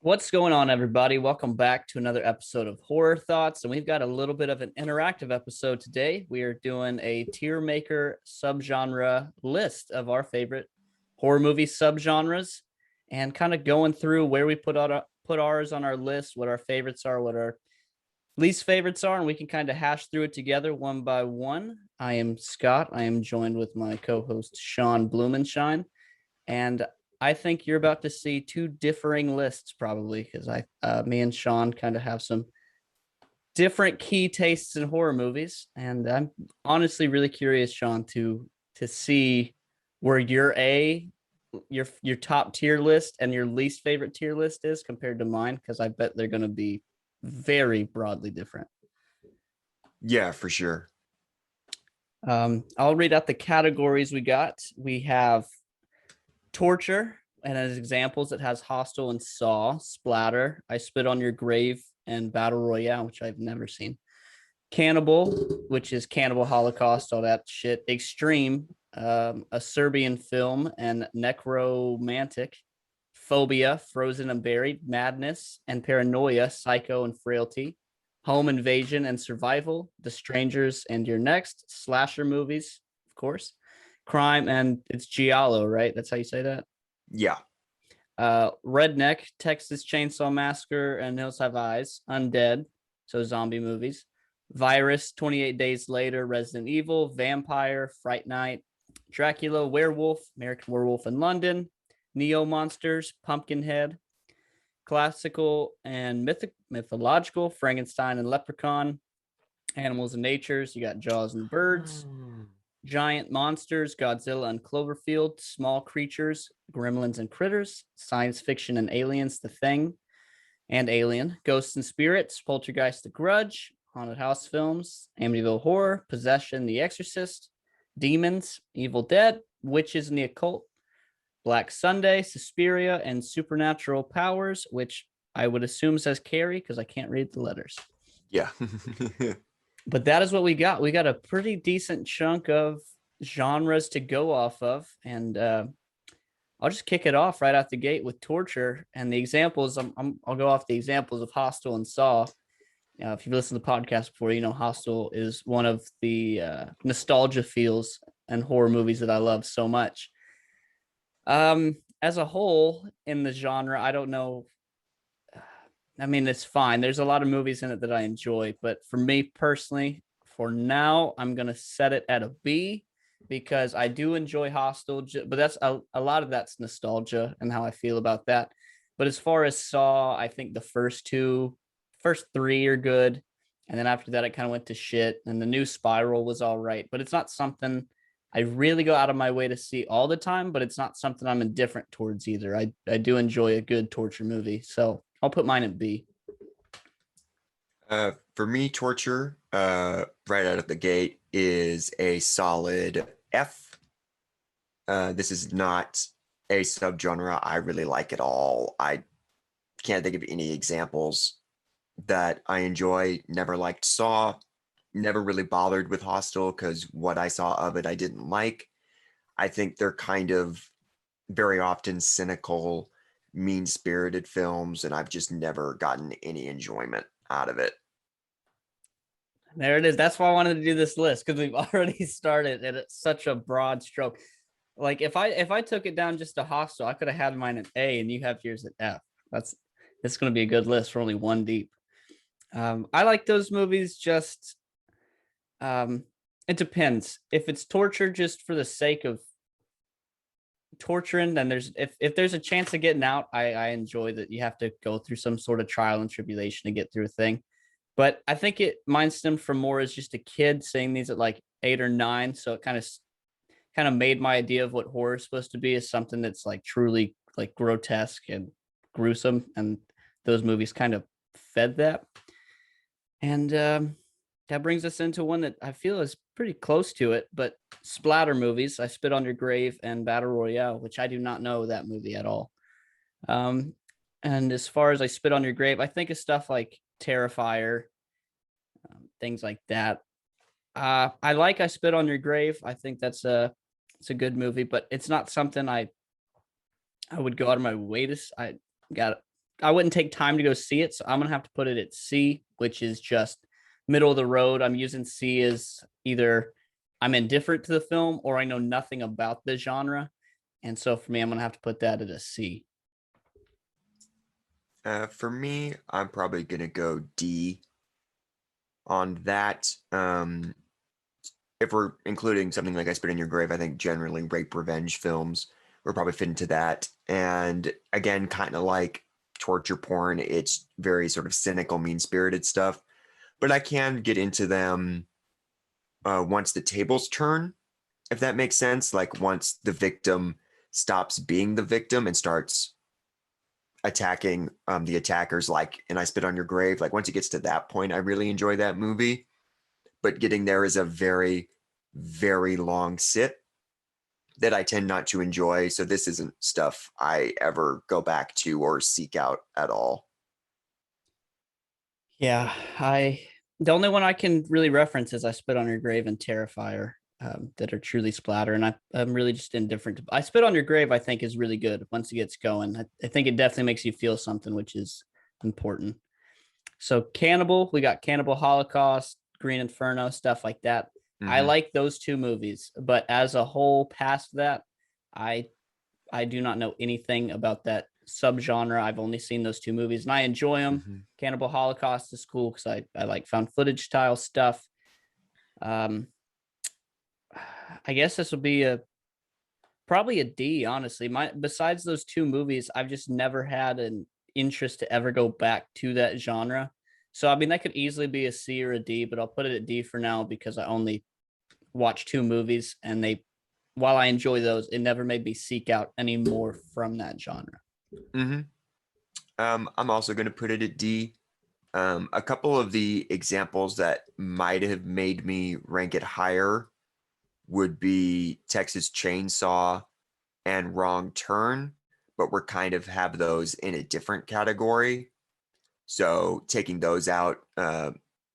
What's going on, everybody? Welcome back to another episode of Horror Thoughts. And we've got a little bit of an interactive episode today. We are doing a tier maker subgenre list of our favorite horror movie subgenres and kind of going through where we put ours on our list, what our favorites are, what our least favorites are, and we can kind of hash through it together one by one. I am Scott. I am joined with my co-host Sean Blumenshine. And I think you're about to see two differing lists probably because me and Sean kind of have some different key tastes in horror movies, and I'm honestly really curious, Sean, to see where your top tier list and your least favorite tier list is compared to mine because I bet they're going to be very broadly different. Yeah, for sure. I'll read out the categories we got. We have torture, and as examples, it has Hostel and Saw, Splatter, I Spit on Your Grave, and Battle Royale, which I've never seen. Cannibal, which is Cannibal Holocaust, all that shit. Extreme, a Serbian film, and Necromantic. Phobia, Frozen and Buried, Madness, and Paranoia, Psycho and Frailty. Home Invasion and Survival, The Strangers and Your Next, slasher movies, of course. Crime, and it's Giallo, right? That's how you say that? Yeah. Redneck, Texas Chainsaw Massacre, and Hills Have Eyes. Undead, so zombie movies. Virus, 28 Days Later, Resident Evil, Vampire, Fright Night, Dracula, Werewolf, American Werewolf in London, Neo Monsters, Pumpkinhead, classical and mythological, Frankenstein and Leprechaun, Animals and Natures, you got Jaws and Birds, giant monsters, Godzilla and Cloverfield, small creatures, Gremlins and Critters, science fiction and aliens, The Thing and Alien, ghosts and spirits, Poltergeist, The Grudge, haunted house films, Amityville Horror, Possession, The Exorcist, demons, Evil Dead, witches and the occult, Black Sunday, Suspiria, and Supernatural Powers, which I would assume says Carrie because I can't read the letters. Yeah. But that is what we got. We got a pretty decent chunk of genres to go off of. And I'll just kick it off right out the gate with torture. And the examples, I'll go off the examples of Hostel and Saw. If you've listened to the podcast before, you know Hostel is one of the nostalgia feels and horror movies that I love so much. As a whole in the genre, I don't know. I mean, it's fine. There's a lot of movies in it that I enjoy, but for me personally, for now, I'm gonna set it at a B because I do enjoy Hostel, but that's a lot of that's nostalgia and how I feel about that. But as far as Saw, I think the first three are good, and then after that, it kind of went to shit. And the new Spiral was all right, but it's not something I really go out of my way to see all the time, but it's not something I'm indifferent towards either. I do enjoy a good torture movie. So I'll put mine at B. For me, torture, right out of the gate is a solid F. This is not a subgenre I really like at all. I can't think of any examples that I enjoy. Never liked Saw. Never really bothered with Hostel because what I saw of it I didn't like. I think they're kind of very often cynical, mean-spirited films, and I've just never gotten any enjoyment out of it. There it is. That's why I wanted to do this list because we've already started and it's such a broad stroke. Like if I took it down just to Hostel, I could have had mine at A and you have yours at F. It's going to be a good list for only one deep. I like those movies just it depends. If it's torture just for the sake of torturing, then if there's a chance of getting out, I enjoy that you have to go through some sort of trial and tribulation to get through a thing. But I think mine stemmed from more as just a kid seeing these at like 8 or 9. So it kind of made my idea of what horror is supposed to be as something that's like truly like grotesque and gruesome. And those movies kind of fed that. And that brings us into one that I feel is pretty close to it, but splatter movies. I Spit on Your Grave and Battle Royale, which I do not know that movie at all. And as far as I Spit on Your Grave, I think of stuff like Terrifier, things like that. I Spit on Your Grave. I think it's a good movie, but it's not something I would go out of my way to. I got I wouldn't take time to go see it, so I'm gonna have to put it at C, which is just middle of the road. I'm using C as either I'm indifferent to the film or I know nothing about the genre, and so for me, I'm gonna have to put that at a C. For me, I'm probably gonna go D on that. If we're including something like I Spit in Your Grave, I think generally rape revenge films would probably fit into that. And again, kind of like torture porn, it's very sort of cynical, mean-spirited stuff. But I can get into them once the tables turn, if that makes sense. Like once the victim stops being the victim and starts attacking the attackers, like and I Spit on Your Grave. Like once it gets to that point, I really enjoy that movie. But getting there is a very, very long sit that I tend not to enjoy. So this isn't stuff I ever go back to or seek out at all. Yeah, the only one I can really reference is I Spit on Your Grave and Terrifier, that are truly splatter, and I'm really just indifferent. I Spit on Your Grave, I think, is really good once it gets going. I think it definitely makes you feel something, which is important. So Cannibal, we got Cannibal Holocaust, Green Inferno, stuff like that. I Mm-hmm. like those two movies, but as a whole, past that, I I do not know anything about that subgenre. I've only seen those two movies, and I enjoy them. Mm-hmm. Cannibal Holocaust is cool because I like found footage style stuff. Um, I guess this will be a probably a D. Honestly, my besides those two movies, I've just never had an interest to ever go back to that genre. So I mean, that could easily be a C or a D, but I'll put it at D for now because I only watched two movies, and they, while I enjoy those, it never made me seek out any more from that genre. Mm-hmm. I'm also going to put it at D. A couple of the examples that might have made me rank it higher would be Texas Chainsaw and Wrong Turn, but we're kind of have those in a different category. So taking those out,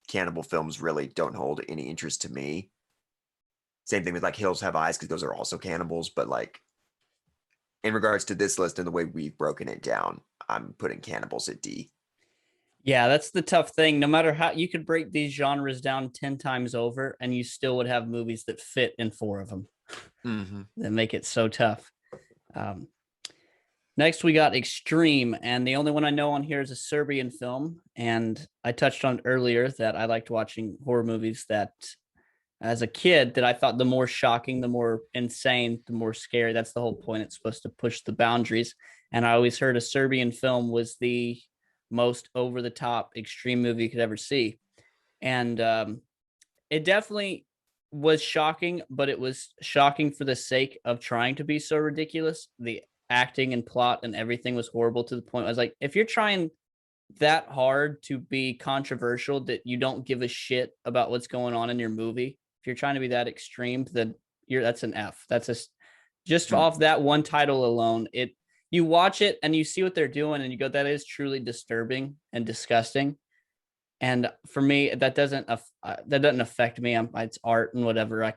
cannibal films really don't hold any interest to me. Same thing with like Hills Have Eyes, because those are also cannibals. But like in regards to this list and the way we've broken it down, I'm putting cannibals at D. Yeah, that's the tough thing. No matter how you could break these genres down 10 times over, and you still would have movies that fit in four of them Mm-hmm. that make it so tough. Um, Next, we got Extreme, and the only one I know on here is a Serbian film. And I touched on earlier that I liked watching horror movies that, as a kid, that I thought the more shocking, the more insane, the more scary. That's the whole point. It's supposed to push the boundaries. And I always heard a Serbian film was the most over the top extreme movie you could ever see. And it definitely was shocking, but it was shocking for the sake of trying to be so ridiculous. The acting and plot and everything was horrible to the point I was like, if you're trying that hard to be controversial that you don't give a shit about what's going on in your movie, if you're trying to be that extreme, then that's an F. That's just off that one title alone. You watch it and you see what they're doing and you go, that is truly disturbing and disgusting. And for me, that doesn't affect me. It's art and whatever. I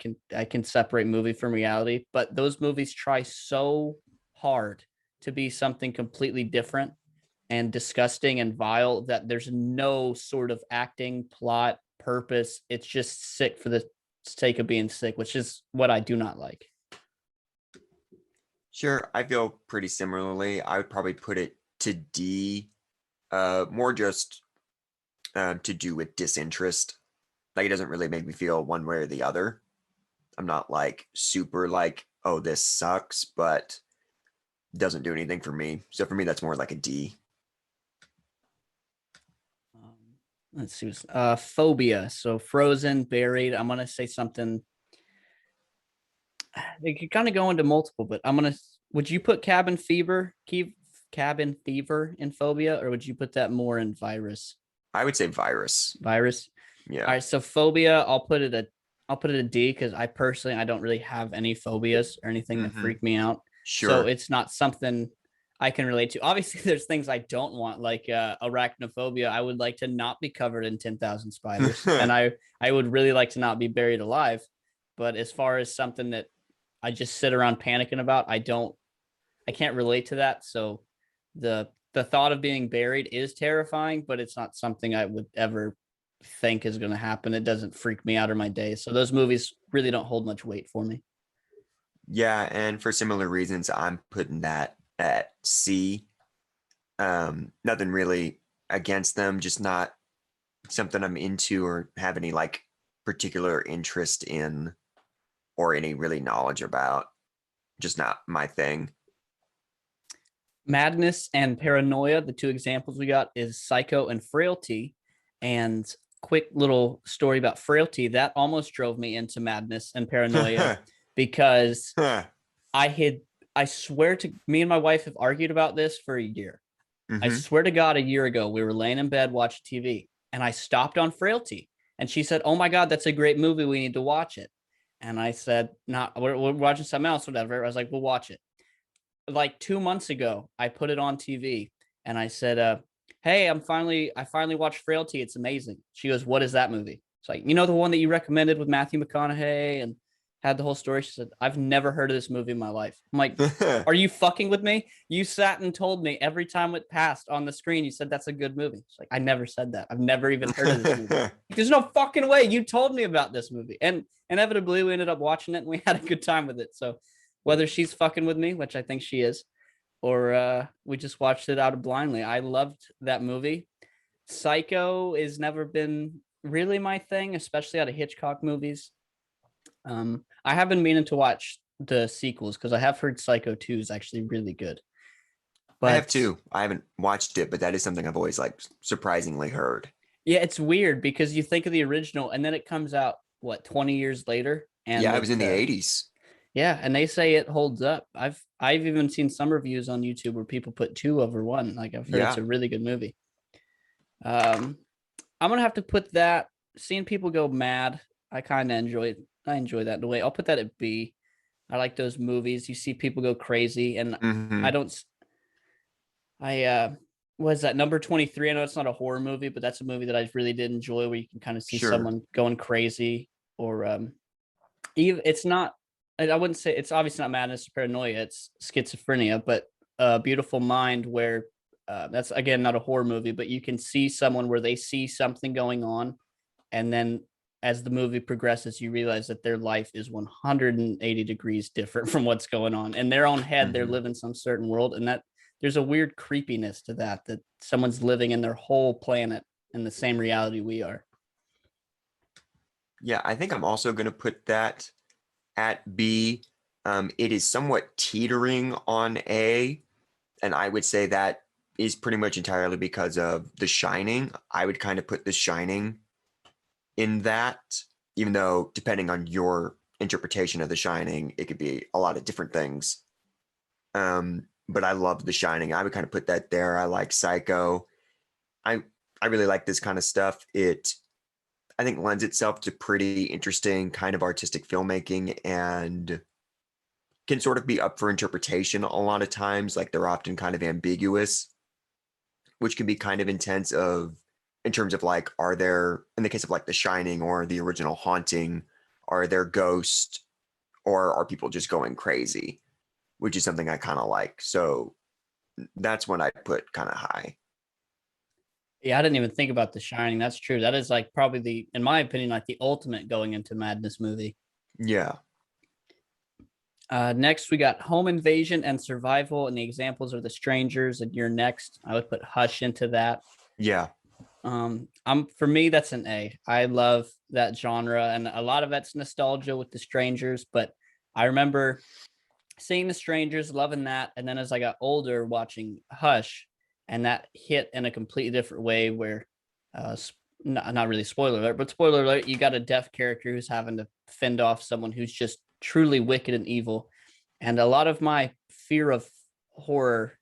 can separate movie from reality, but those movies try so hard to be something completely different and disgusting and vile that there's no sort of acting, plot, purpose. It's just sick for the sake of being sick, which is what I do not like. Sure, I feel pretty similarly. I would probably put it to D, more just to do with disinterest. Like it doesn't really make me feel one way or the other. I'm not like super like, oh, this sucks, but doesn't do anything for me. So for me, that's more like a D. Let's see. Phobia. So Frozen, Buried. I'm gonna say something. They could kind of go into multiple, but I'm gonna. Would you put Cabin Fever in Phobia, or would you put that more in Virus? I would say Virus. Virus. All Yeah. right. So Phobia, I'll put it a D because I personally I don't really have any phobias or anything that Mm-hmm. freak me out. So Sure. it's not something I can relate to. Obviously, there's things I don't want, like arachnophobia. I would like to not be covered in 10,000 spiders, and I would really like to not be buried alive. But as far as something that I just sit around panicking about, I can't relate to that. So the the thought of being buried is terrifying, but it's not something I would ever think is going to happen. It doesn't freak me out or my day. So those movies really don't hold much weight for me. Yeah, and for similar reasons, I'm putting that at C. Nothing really against them, just not something I'm into or have any like particular interest in or any really knowledge about. Just not my thing. Madness and Paranoia, the two examples we got is Psycho and Frailty. And quick little story about Frailty that almost drove me into Madness and Paranoia because I swear to me and my wife have argued about this for a year. I swear to God, a year ago, we were laying in bed watching TV and I stopped on Frailty and she said, "Oh my God, that's a great movie. We need to watch it." And I said, "Not, we're watching something else, whatever." I was like, "We'll watch it." Like 2 months ago, I put it on TV and I said, "Hey, I finally watched Frailty. It's amazing." She goes, "What is that movie?" It's like, "You know, the one that you recommended with Matthew McConaughey and had the whole story." She said, "I've never heard of this movie in my life." I'm like, "Are you fucking with me? You sat and told me every time it passed on the screen, you said that's a good movie." She's like, "I never said that. I've never even heard of this movie." There's no fucking way you told me about this movie. And inevitably, we ended up watching it and we had a good time with it. So whether she's fucking with me, which I think she is, or we just watched it out of blindly, I loved that movie. Psycho has never been really my thing, especially out of Hitchcock movies. I have been meaning to watch the sequels because I have heard Psycho 2 is actually really good. I have too. I haven't watched it, but that is something I've always like surprisingly heard. Yeah, it's weird because you think of the original and then it comes out, what, 20 years later? And Yeah, it was in the 80s. Yeah, and they say it holds up. I've even seen some reviews on YouTube where people put 2 over 1. Like I've heard it's a really good movie. I'm gonna have to put that. Seeing people go mad, I kind of enjoy it. I enjoy that in a way. I'll put that at B. I like those movies. You see people go crazy, and I don't. I was that number 23. I know it's not a horror movie, but that's a movie that I really did enjoy, where you can kind of see someone going crazy, or even it's not. I wouldn't say it's obviously not madness or paranoia. It's schizophrenia, but Beautiful Mind, where that's again not a horror movie, but you can see someone where they see something going on, and then as the movie progresses, you realize that their life is 180 degrees different from what's going on. In their own head, they're living some certain world, and that there's a weird creepiness to that someone's living in their whole planet in the same reality we are. Yeah, I think I'm also going to put that at B. It is somewhat teetering on A, and I would say that is pretty much entirely because of The Shining. I would kind of put The Shining in that, even though depending on your interpretation of The Shining, it could be a lot of different things. But I love The Shining. I would kind of put that there. I like Psycho. I really like this kind of stuff. I think lends itself to pretty interesting kind of artistic filmmaking and can sort of be up for interpretation a lot of times. Like they're often kind of ambiguous, which can be kind of intense in terms of like, are there, in the case of like The Shining or the original Haunting, are there ghosts or are people just going crazy, which is something I kind of like. So that's when I put kind of high. Yeah, I didn't even think about The Shining. That's true. That is like probably in my opinion, like the ultimate going into madness movie. Yeah. Next, we got Home Invasion and Survival, and the examples are The Strangers. And you're next. I would put Hush into that. Yeah. For me, that's an A. I love that genre, and a lot of that's nostalgia with The Strangers. But I remember seeing The Strangers, loving that, and then as I got older, watching Hush, and that hit in a completely different way. Where, not really spoiler alert, but spoiler alert, you got a deaf character who's having to fend off someone who's just truly wicked and evil. And a lot of my fear of horror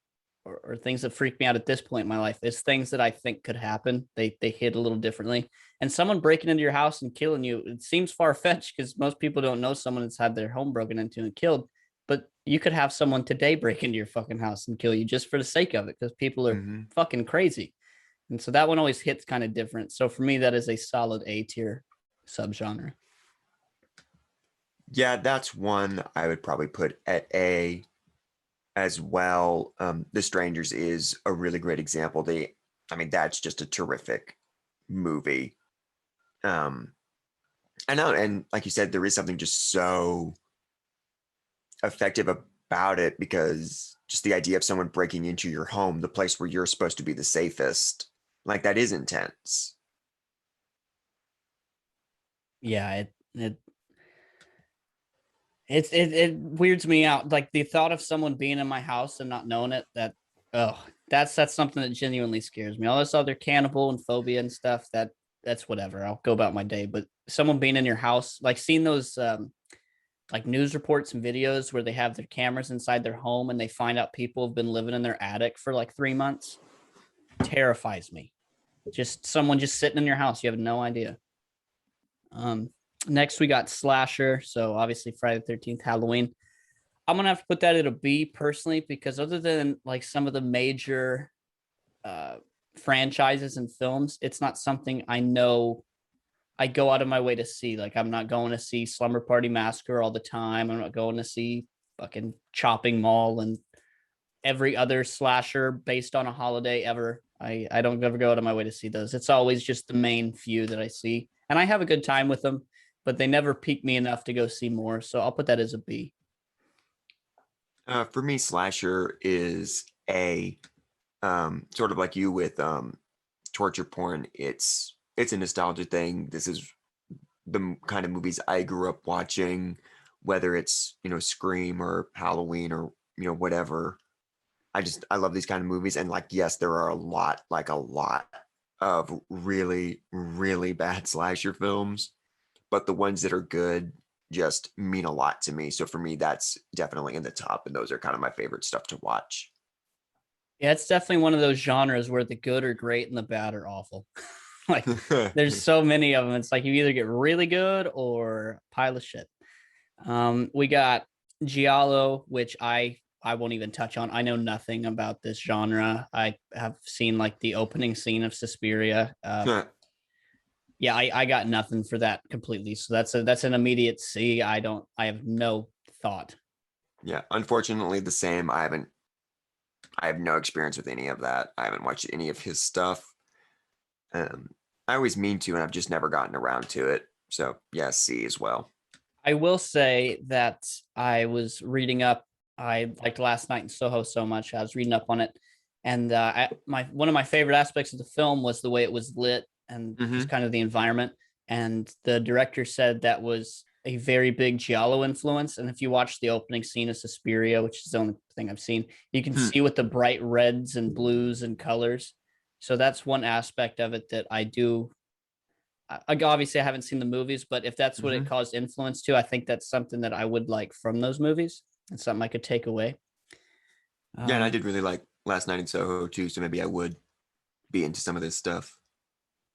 or things that freak me out at this point in my life is things that I think could happen. They hit a little differently. And someone breaking into your house and killing you, it seems far-fetched because most people don't know someone that's had their home broken into and killed. But you could have someone today break into your fucking house and kill you just for the sake of it because people are fucking crazy. And so that one always hits kind of different. So for me, that is a solid A tier subgenre. Yeah, that's one I would probably put at A. as well. The Strangers is a really great example. That's just a terrific movie. I know, and like you said, there is something just so effective about it, because just the idea of someone breaking into your home, the place where you're supposed to be the safest, like that is intense. Yeah, it weirds me out. Like the thought of someone being in my house and not knowing it, that's something that genuinely scares me. All this other cannibal and phobia and stuff, that's whatever. I'll go about my day. But someone being in your house, like seeing those like news reports and videos where they have their cameras inside their home and they find out people have been living in their attic for like 3 months, terrifies me. Just someone just sitting in your house, you have no idea. Um, Next we got slasher, so obviously Friday the 13th, Halloween. I'm gonna have to put that at a B personally, because other than like some of the major uh franchises and films, it's not something I know I go out of my way to see. Like I'm not going to see Slumber Party Massacre all the time. I'm not going to see fucking Chopping Mall and every other slasher based on a holiday ever. I don't ever go out of my way to see those. It's always just the main few that I see, and I have a good time with them, but they never pique me enough to go see more. So I'll put that as a B. For me, slasher is a sort of like you with torture porn. It's a nostalgia thing. This is the kind of movies I grew up watching, whether it's Scream or Halloween or whatever. I love these kind of movies, and like yes, there are a lot of really really bad slasher films, but the ones that are good just mean a lot to me. So for me, that's definitely in the top, and those are kind of my favorite stuff to watch. Yeah, it's definitely one of those genres where the good are great and the bad are awful. Like there's so many of them. It's like you either get really good or a pile of shit. We got Giallo, which I won't even touch on. I know nothing about this genre. I have seen like the opening scene of Suspiria. Yeah, I got nothing for that completely. So that's an immediate C. I have no thought. Yeah, unfortunately, the same. I have no experience with any of that. I haven't watched any of his stuff. Um, I always mean to, and I've just never gotten around to it. So yeah, C as well. I will say that I was reading up. I liked Last Night in Soho so much. I was reading up on it, and my one of my favorite aspects of the film was the way it was lit and just Hmm. kind of the environment. And the director said that was a very big Giallo influence. And if you watch the opening scene of Suspiria, which is the only thing I've seen, you can Hmm. see with the bright reds and blues and colors. So that's one aspect of it that I do. Obviously I haven't seen the movies, but if that's what it Hmm. caused influence to, I think that's something that I would like from those movies and something I could take away. Yeah, and I Um, did really like Last Night in Soho too, so maybe I would be into some of this stuff.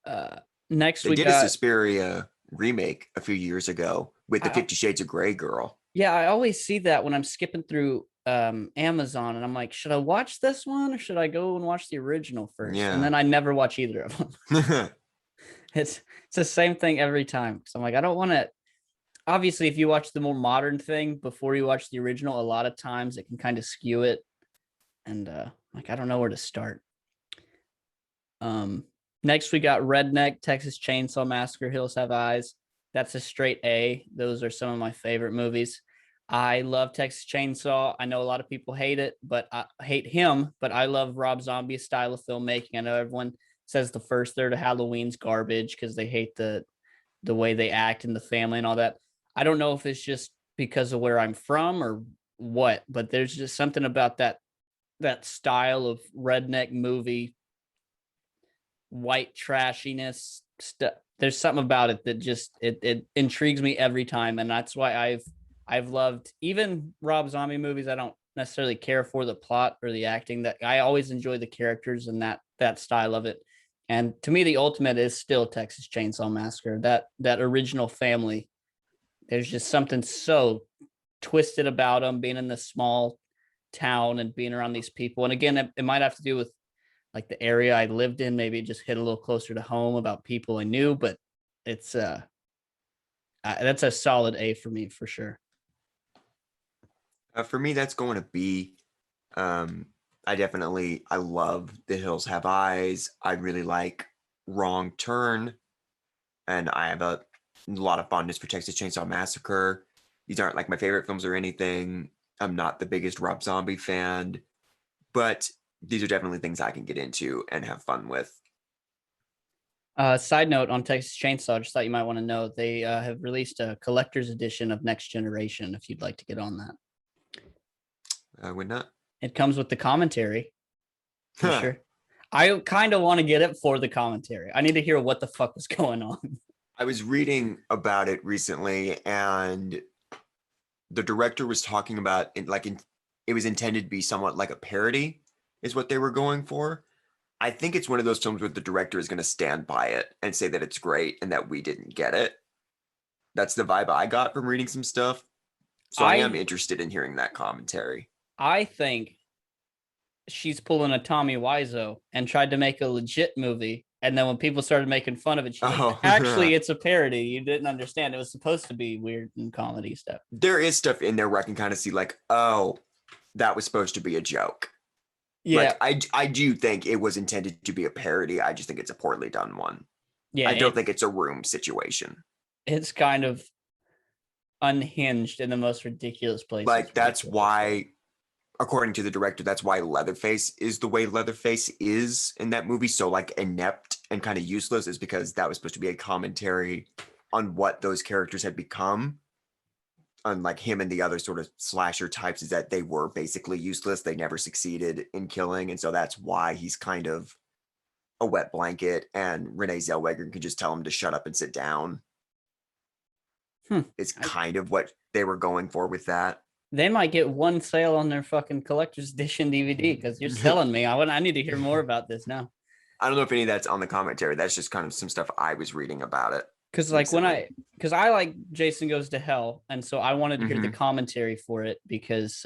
uh, Next They we did a got, Suspiria remake a few years ago with the I, 50 Shades of Grey girl. yeah, I always see that when I'm skipping through Amazon, and I'm like, should I watch this one or should I go and watch the original first? And Yeah. then I never watch either of them. It's the same thing every time. So I'm like, I don't want to. Obviously, if you watch the more modern thing before you watch the original, a lot of times it can kind of skew it, and like I don't know where to start. Um, Next we got Redneck, Texas Chainsaw Massacre, Hills Have Eyes. That's a straight A. Those are some of my favorite movies. I love Texas Chainsaw. I know a lot of people hate it, but I hate him. But I love Rob Zombie's style of filmmaking. I know everyone says the first third of Halloween's garbage because they hate the way they act and the family and all that. I don't know if it's just because of where I'm from or what, but there's just something about that style of redneck movie, white trashiness stuff. There's something about it that just it intrigues me every time, and that's why I've loved even Rob Zombie movies. I don't necessarily care for the plot or the acting. That I always enjoy the characters and that style of it. And to me, the ultimate is still Texas Chainsaw Massacre. That original family. There's just something so twisted about them being in this small town and being around these people. And again, it might have to do with like the area I lived in. Maybe it just hit a little closer to home about people I knew, but it's that's a solid A for me for sure. For me, that's going to be. I love The Hills Have Eyes. I really like Wrong Turn, and I have a lot of fondness for Texas Chainsaw Massacre. These aren't like my favorite films or anything. I'm not the biggest Rob Zombie fan, but these are definitely things I can get into and have fun with. Side note on Texas Chainsaw, just thought you might want to know they have released a collector's edition of Next Generation. If you'd like to get on that, I would not. it comes with the commentary. For sure. I kind of want to get it for the commentary. I need to hear what the fuck was going on. I was reading about it recently, and the director was talking about it it was intended to be somewhat like a parody, is what they were going for. I think it's one of those films where the director is going to stand by it and say that it's great and that we didn't get it. That's the vibe I got from reading some stuff. So I am interested in hearing that commentary. I think she's pulling a Tommy Wiseau and tried to make a legit movie. And then when people started making fun of it, she's like, actually, it's a parody. You didn't understand. It was supposed to be weird and comedy stuff. There is stuff in there where I can kind of see like, oh, that was supposed to be a joke. Yeah. Like, I do think it was intended to be a parody. I just think it's a poorly done one. Yeah. I don't think it's a Room situation. It's kind of unhinged in the most ridiculous places. Like, that's why, according to the director, that's why Leatherface is the way Leatherface is in that movie. So like inept and kind of useless is because that was supposed to be a commentary on what those characters had become. Unlike him and the other sort of slasher types, is that they were basically useless. They never succeeded in killing. And so that's why he's kind of a wet blanket, and Renee Zellweger can just tell him to shut up and sit down. It's kind of what they were going for with that. They might get one sale on their fucking collector's edition DVD because you're selling me. I need to hear more about this now. I don't know if any of that's on the commentary. That's just kind of some stuff I was reading about it. Because like I like Jason Goes to Hell, and so I wanted to hear the commentary for it because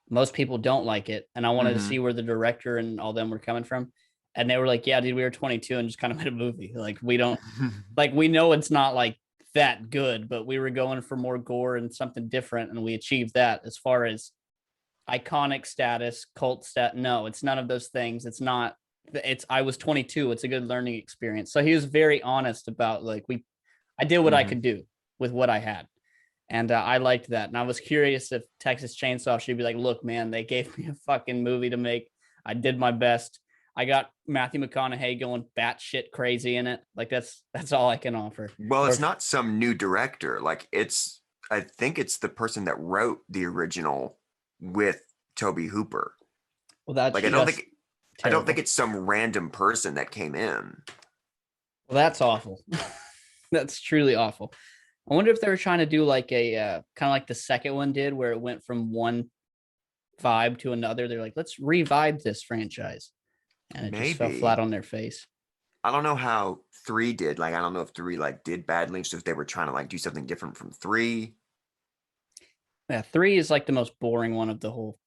most people don't like it, and I wanted to see where the director and all them were coming from. And they were like, "Yeah, dude, we were 22 and just kind of made a movie. Like we don't, like we know it's not like that good, but we were going for more gore and something different, and we achieved that. As far as iconic status, cult stat, no, it's none of those things. It's not. I was 22. It's a good learning experience. So he was very honest about like I did what I could do with what I had, and I liked that. And I was curious if Texas Chainsaw should be like, look, man, they gave me a fucking movie to make. I did my best. I got Matthew McConaughey going batshit crazy in it. Like that's all I can offer. Well, it's not some new director. Like I think it's the person that wrote the original with Toby Hooper. Well, that's like I don't think it's some random person that came in. Well, that's awful. That's truly awful. I wonder if they were trying to do like a kind of like the second one did, where it went from one vibe to another. They're like, let's revive this franchise, and it just fell flat on their face. I don't know how 3 did. Like, I don't know if 3 like did badly, so if they were trying to like do something different from 3. Yeah, 3 is like the most boring one of the whole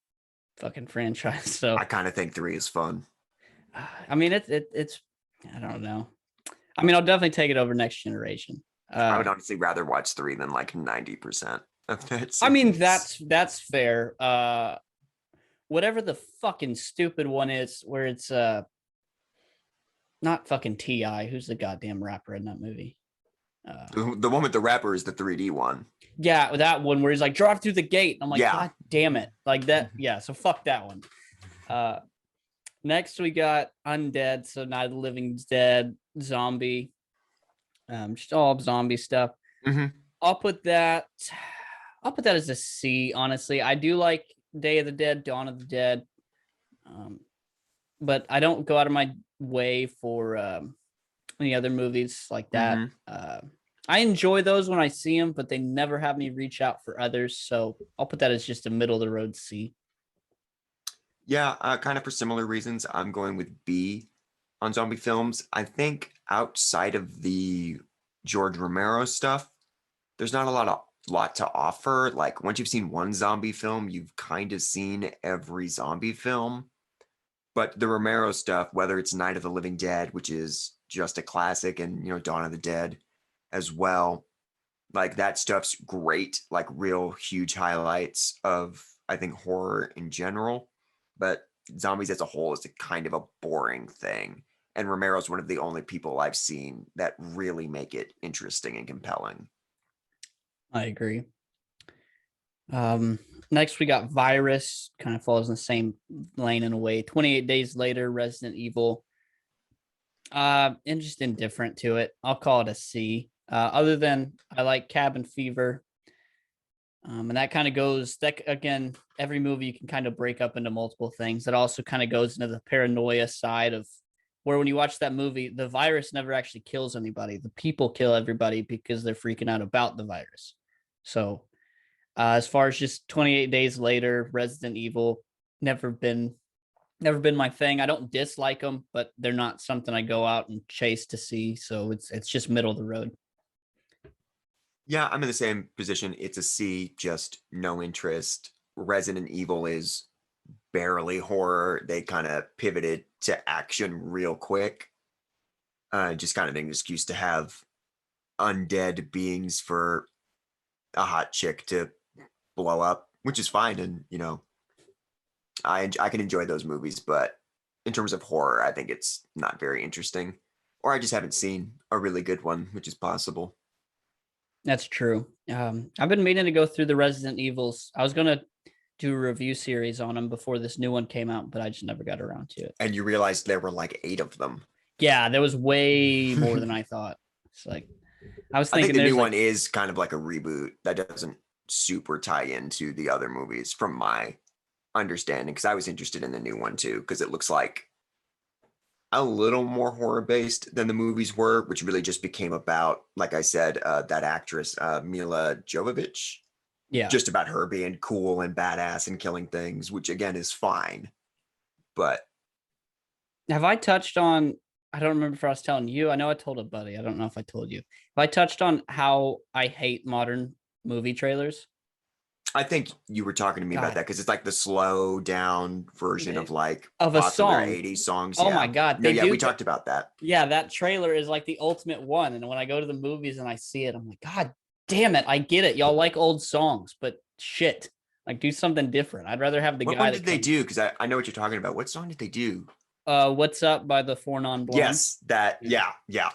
fucking franchise. So I kind of think 3 is fun. I mean, it's I don't know. I mean, I'll definitely take it over Next Generation. I would honestly rather watch 3 than like 90% of that series. I mean, that's fair. Whatever the fucking stupid one is, where it's not fucking T.I. Who's the goddamn rapper in that movie? The one with the rapper is the 3D one. Yeah, that one where he's like, drive through the gate. I'm like, God damn it. Like that. Yeah, so fuck that one. Next we got Undead, so Night of the Living Dead, zombie. Just all zombie stuff. I'll put that as a C, honestly. I do like Day of the Dead, Dawn of the Dead. But I don't go out of my way for any other movies like that. I enjoy those when I see them, but they never have me reach out for others. So I'll put that as just a middle of the road C. Yeah, kind of for similar reasons. I'm going with B on zombie films. I think outside of the George Romero stuff, there's not a lot to offer. Like once you've seen one zombie film, you've kind of seen every zombie film. But the Romero stuff, whether it's Night of the Living Dead, which is just a classic, and Dawn of the Dead as well, like that stuff's great. Like real huge highlights of, I think, horror in general. but zombies as a whole is a kind of a boring thing. And Romero's one of the only people I've seen that really make it interesting and compelling. I agree. Next we got Virus, kind of falls in the same lane in a way. 28 Days Later, Resident Evil. And just indifferent to it. I'll call it a C. Other than I like Cabin Fever. And that kind of goes, that again, every movie you can kind of break up into multiple things. That also kind of goes into the paranoia side of where when you watch that movie, the virus never actually kills anybody. The people kill everybody because they're freaking out about the virus. So as far as just 28 Days Later, Resident Evil, never been my thing. I don't dislike them, but they're not something I go out and chase to see. So it's just middle of the road. Yeah, I'm in the same position. It's a C, just no interest. Resident Evil is barely horror. They kind of pivoted to action real quick. Just kind of an excuse to have undead beings for a hot chick to blow up, which is fine. And, I can enjoy those movies, but in terms of horror, I think it's not very interesting. Or I just haven't seen a really good one, which is possible. That's true. I've been meaning to go through the Resident Evils. I was going to do a review series on them before this new one came out, but I just never got around to it. And you realized there were like 8 of them. Yeah, there was way more than I thought. It's like, I was thinking I think the new one is kind of like a reboot that doesn't super tie into the other movies from my understanding, because I was interested in the new one too, because it looks like a little more horror based than the movies were, which really just became about, like I said, that actress Mila Jovovich. Yeah, just about her being cool and badass and killing things, which again is fine. But have I touched on? I don't remember if I was telling you. I know I told a buddy. I don't know if I told you. Have I touched on how I hate modern movie trailers? I think you were talking to me about that because it's like the slow down version of like of a popular song. 80s songs. Oh my God. No, yeah, we talked about that. Yeah, that trailer is like the ultimate one. And when I go to the movies and I see it, I'm like, God damn it. I get it. Y'all like old songs, but shit. Like do something different. I'd rather have the What guy. one did they do? Because I know what you're talking about. What song did they do? What's Up by the Four Non Blondes. Yes, that. Yeah.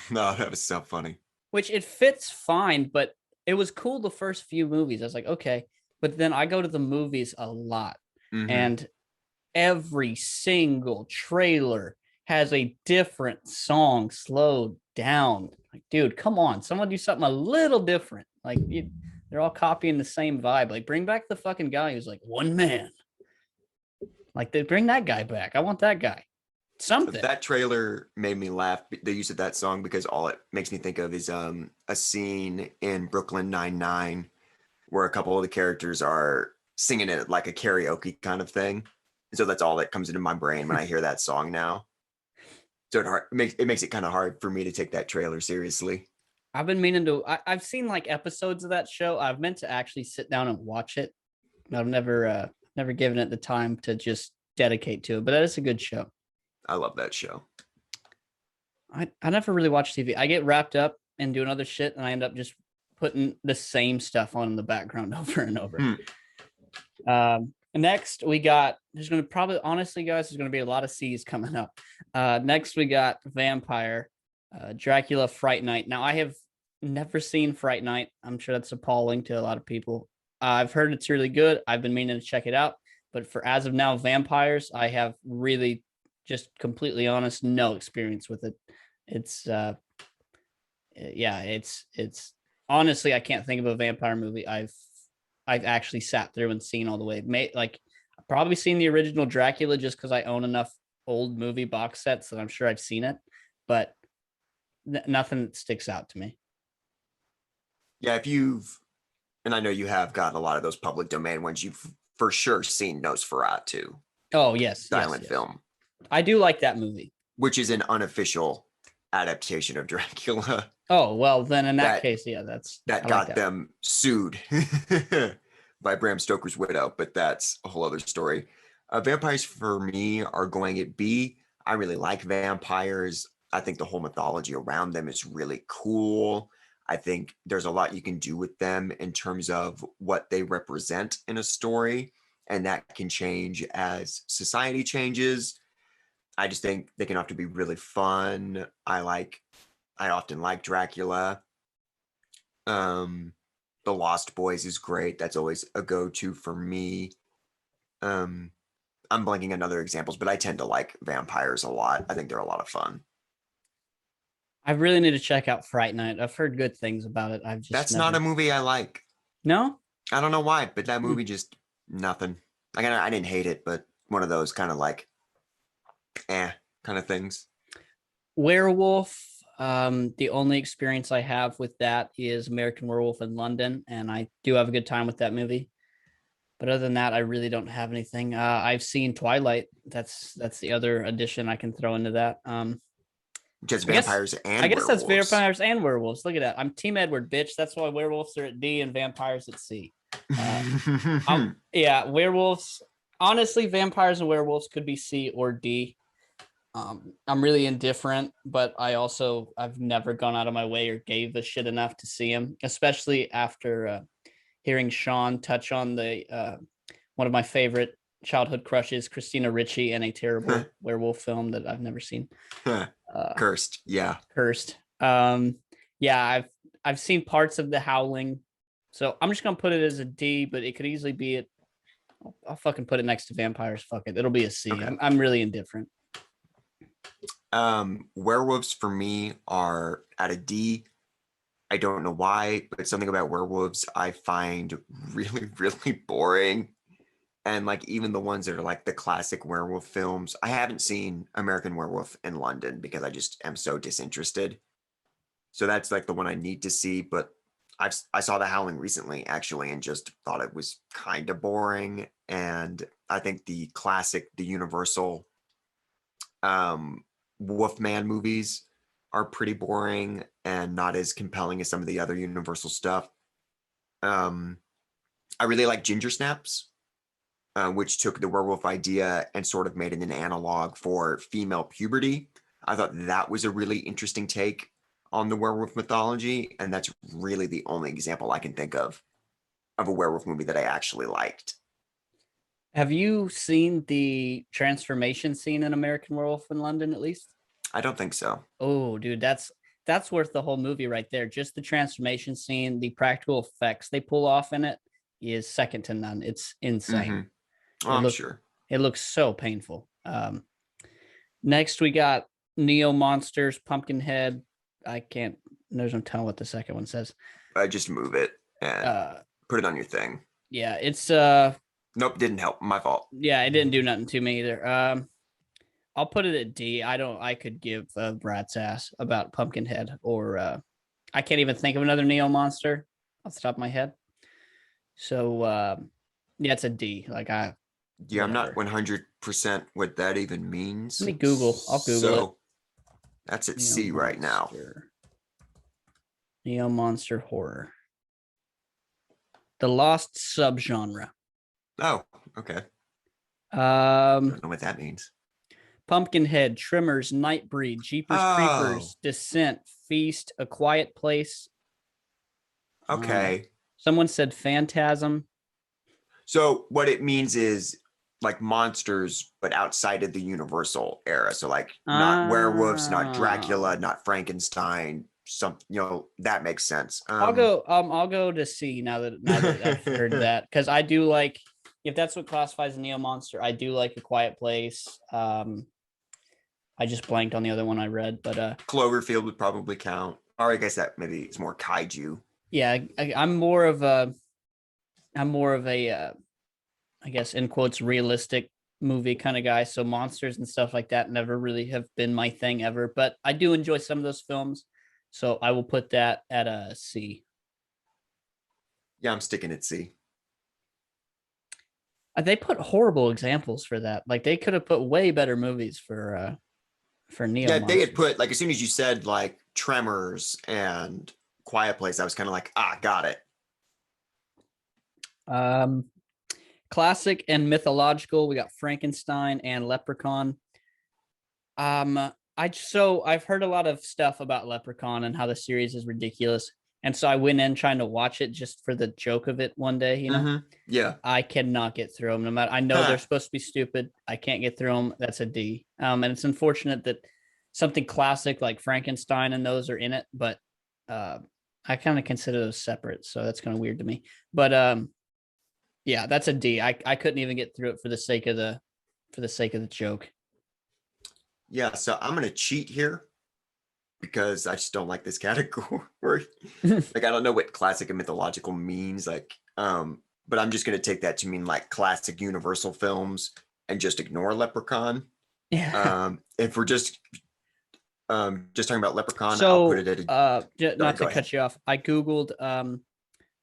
No, that was so funny. Which it fits fine, but it was cool the first few movies. I was like, okay. But then I go to the movies a lot, and every single trailer has a different song slowed down. Like, dude, come on. Someone do something a little different. Like, they're all copying the same vibe. Like, bring back the fucking guy who's like one man. Like, they bring that guy back. I want that guy. Something. That trailer made me laugh, the use of that song, because all it makes me think of is a scene in Brooklyn Nine-Nine where a couple of the characters are singing it like a karaoke kind of thing. So that's all that comes into my brain when I hear that song now. So it makes it kind of hard for me to take that trailer seriously. I've been meaning to. I've seen like episodes of that show. I've meant to actually sit down and watch it. I've never given it the time to just dedicate to it. But that is a good show. I love that show. I never really watch TV. I get wrapped up and doing other shit, and I end up just putting the same stuff on in the background over and over. And next we got, there's going to probably, honestly guys, there's going to be a lot of C's coming up. Next we got Vampire, Dracula, Fright Night. Now I have never seen Fright Night. I'm sure that's appalling to a lot of people. I've heard it's really good. I've been meaning to check it out, but for as of now, Vampires, I have really, just completely honest, no experience with it. It's honestly, I can't think of a vampire movie I've actually sat through and seen all the way. Like I've probably seen the original Dracula just because I own enough old movie box sets that I'm sure I've seen it, but nothing sticks out to me. Yeah, and I know you have gotten a lot of those public domain ones, you've for sure seen Nosferatu. Oh yes, silent film. I do like that movie, which is an unofficial adaptation of Dracula. Oh, well, then in that case, yeah, that got them sued by Bram Stoker's widow, but that's a whole other story. Vampires for me are going at B. I really like vampires. I think the whole mythology around them is really cool. I think there's a lot you can do with them in terms of what they represent in a story. and that can change as society changes. I just think they can often be really fun. I often like Dracula. The Lost Boys is great. That's always a go-to for me. I'm blanking on other examples, but I tend to like vampires a lot. I think they're a lot of fun. I really need to check out Fright Night. I've heard good things about it. I've just That's never... not a movie I like. No? I don't know why, but that movie just nothing. Like I didn't hate it, but one of those kind of like kind of things. Werewolf. The only experience I have with that is American Werewolf in London, and I do have a good time with that movie. But other than that, I really don't have anything. I've seen Twilight. That's the other addition I can throw into that. Just vampires and I guess werewolves. that's vampires and werewolves. Look at that. I'm Team Edward, bitch. That's why werewolves are at D and vampires at C. Yeah, werewolves. Honestly, vampires and werewolves could be C or D. I'm really indifferent, but I've never gone out of my way or gave a shit enough to see him, especially after hearing Sean touch on the one of my favorite childhood crushes, Christina Ricci, and a terrible werewolf film that I've never seen. Cursed. Yeah. Cursed. Yeah, I've seen parts of The Howling, so I'm just gonna put it as a D, but it could easily be it. I'll fucking put it next to vampires. Fuck it. It'll be a C. Okay. I'm really indifferent. Werewolves for me are at a D. I don't know why, but something about werewolves I find really, really boring. And like even the ones that are like the classic werewolf films, I haven't seen American Werewolf in London because I just am so disinterested. So that's like the one I need to see. But I saw The Howling recently actually and just thought it was kind of boring. And I think the classic, the Universal Wolfman movies are pretty boring and not as compelling as some of the other Universal stuff. I really like Ginger Snaps, which took the werewolf idea and sort of made it an analog for female puberty. I thought that was a really interesting take on the werewolf mythology, and that's really the only example I can think of a werewolf movie that I actually liked. Have you seen the transformation scene in American Werewolf in London, at least? I don't think so. Oh, dude, that's worth the whole movie right there. Just the transformation scene, the practical effects they pull off in it is second to none. It's insane. Oh, I'm sure. It looks so painful. Next we got Neo Monsters, Pumpkinhead. There's no telling what the second one says. Just move it and put it on your thing. Yeah, it's nope, didn't help. My fault. Yeah, it didn't do nothing to me either. I'll put it at D. I could give a rat's ass about Pumpkinhead, or I can't even think of another Neo monster off the top of my head. So yeah, it's a D. I'm not 100% what that even means. Let me Google. I'll Google it. That's at C right now. Neo monster horror. The lost subgenre. Oh, okay. I don't know what that means. Pumpkinhead, Trimmers, Nightbreed, Jeepers Creepers, Descent, Feast, A Quiet Place. Okay. Someone said Phantasm. So what it means is like monsters, but outside of the Universal era. So like not werewolves, not Dracula, not Frankenstein. That makes sense. I'll go to C now that I've heard that, because I do like, if that's what classifies a Neo monster, I do like A Quiet Place. I just blanked on the other one I read, but Cloverfield would probably count. Or I guess that maybe it's more kaiju. Yeah, I'm more of a I guess in quotes realistic movie kind of guy. So monsters and stuff like that never really have been my thing ever, but I do enjoy some of those films. So I will put that at a C. Yeah, I'm sticking at C. They put horrible examples for that. Like they could have put way better movies for Neo. Yeah, they had put, like, as soon as you said like Tremors and Quiet Place, I was kind of like, got it. Classic and mythological, we got Frankenstein and Leprechaun. I've heard a lot of stuff about Leprechaun and how the series is ridiculous. And so I went in trying to watch it just for the joke of it one day, Yeah. I cannot get through them. No matter, I know they're supposed to be stupid. I can't get through them. That's a D. And it's unfortunate that something classic like Frankenstein and those are in it, but I kind of consider those separate. So that's kind of weird to me. But yeah, that's a D. I couldn't even get through it for the sake of the joke. Yeah, so I'm gonna cheat here because I just don't like this category. Like, I don't know what classic and mythological means, like, but I'm just gonna take that to mean like classic Universal films and just ignore Leprechaun. Yeah. If we're just talking about Leprechaun, So I'll put it at not to go ahead. cut you off, I googled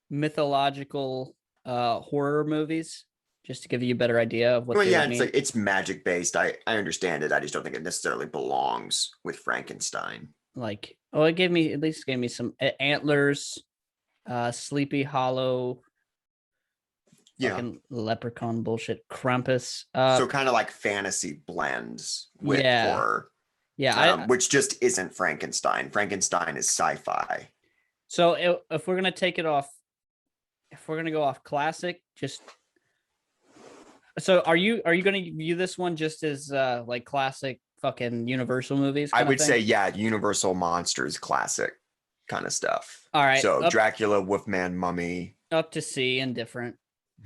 mythological horror movies just to give you a better idea of what Well, they yeah, would it's mean. like it's magic based. I understand it. I just don't think it necessarily belongs with Frankenstein. Like, oh, it gave me, at least gave me some antlers, Sleepy Hollow, Yeah. fucking leprechaun bullshit, Krampus. So kind of like fantasy blends with Yeah. horror. Yeah, which just isn't Frankenstein. Frankenstein is sci-fi. so if we're gonna take it off, if we're gonna go off classic, just so are you gonna view this one just as like classic fucking Universal movies? I would thing? say, yeah, Universal monsters, classic kind of stuff. All right. So Dracula, Wolfman, Mummy. Up to C, indifferent.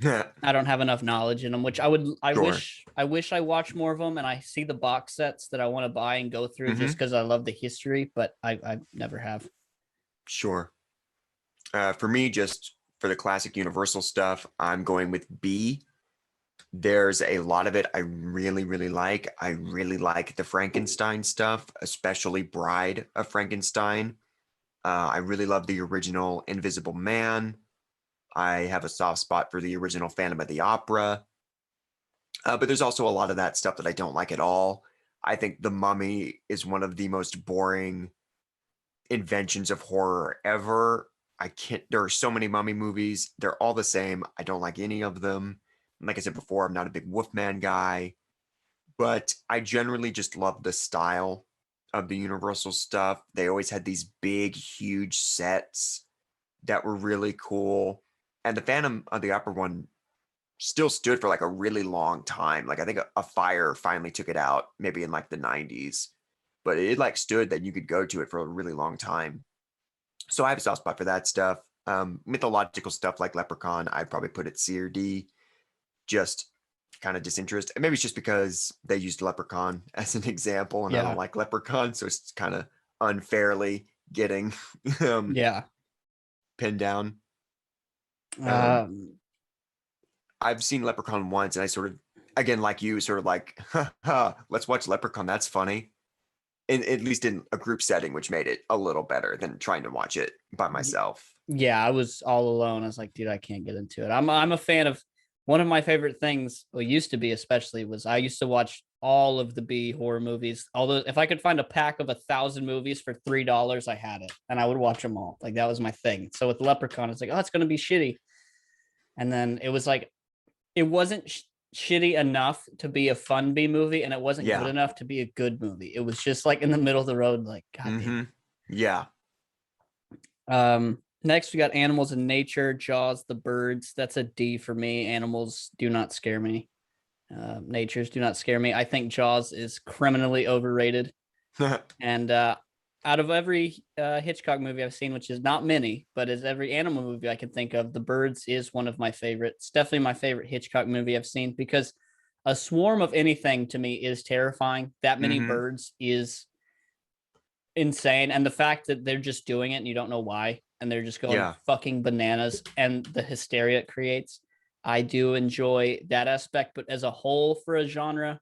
Sure. I don't have enough knowledge in them, which I wish I watch more of them, and I see the box sets that I want to buy and go through just because I love the history, but I never have. Sure. For me, just for the classic Universal stuff, I'm going with B. There's a lot of it I really, really like. I really like the Frankenstein stuff, especially Bride of Frankenstein. I really love the original Invisible Man. I have a soft spot for the original Phantom of the Opera. But there's also a lot of that stuff that I don't like at all. I think The Mummy is one of the most boring inventions of horror ever. There are so many Mummy movies. They're all the same. I don't like any of them. Like I said before, I'm not a big Wolfman guy, but I generally just love the style of the Universal stuff. They always had these big, huge sets that were really cool. And the Phantom of the Opera one still stood for like a really long time. Like, I think a fire finally took it out, maybe in like the 90s, but it like stood that you could go to it for a really long time. So I have a soft spot for that stuff. Mythological stuff like Leprechaun, I'd probably put it C or D. Just kind of disinterest. And maybe it's just because they used Leprechaun as an example, and I don't like Leprechaun, so it's kind of unfairly getting pinned down. I've seen Leprechaun once, and I sort of, again, like you, sort of like, let's watch Leprechaun. That's funny. At least in a group setting, which made it a little better than trying to watch it by myself. Yeah, I was all alone. I was like, dude, I can't get into it. I'm a fan of, one of my favorite things, well, used to be especially, was I used to watch all of the B horror movies. Although if I could find a pack of 1,000 movies for $3, I had it, and I would watch them all. Like, that was my thing. So with Leprechaun, it's like, oh, it's gonna be shitty, and then it was like, it wasn't shitty enough to be a fun B movie, and it wasn't good enough to be a good movie. It was just like in the middle of the road, like, God damn. Yeah. Next, we got Animals in Nature, Jaws, The Birds. That's a D for me. Animals do not scare me. Natures do not scare me. I think Jaws is criminally overrated. And out of every Hitchcock movie I've seen, which is not many, but is every animal movie I can think of, The Birds is one of my favorites. Definitely my favorite Hitchcock movie I've seen, because a swarm of anything to me is terrifying. That many birds is insane. And the fact that they're just doing it and you don't know why, and they're just going fucking bananas, and the hysteria it creates. I do enjoy that aspect, but as a whole, for a genre,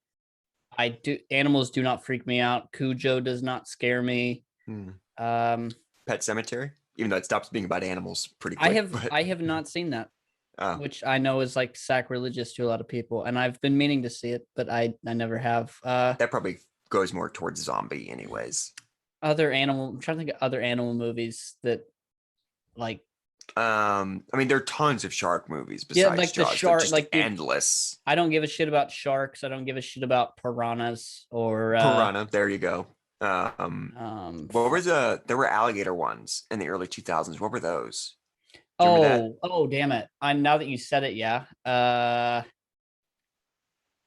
animals do not freak me out. Cujo does not scare me. Pet Sematary, even though it stops being about animals pretty quick. I have not seen that, which I know is like sacrilegious to a lot of people, and I've been meaning to see it, but I never have. That probably goes more towards zombie anyways. I'm trying to think of other animal movies that, like, I mean, there are tons of shark movies besides like Jaws. the shark, just like endless. I don't give a shit about sharks. I don't give a shit about piranhas or Piranha. There you go. What was there were alligator ones in the early 2000s. What were those? Do you remember that? Oh, damn it. I now that you said it, yeah.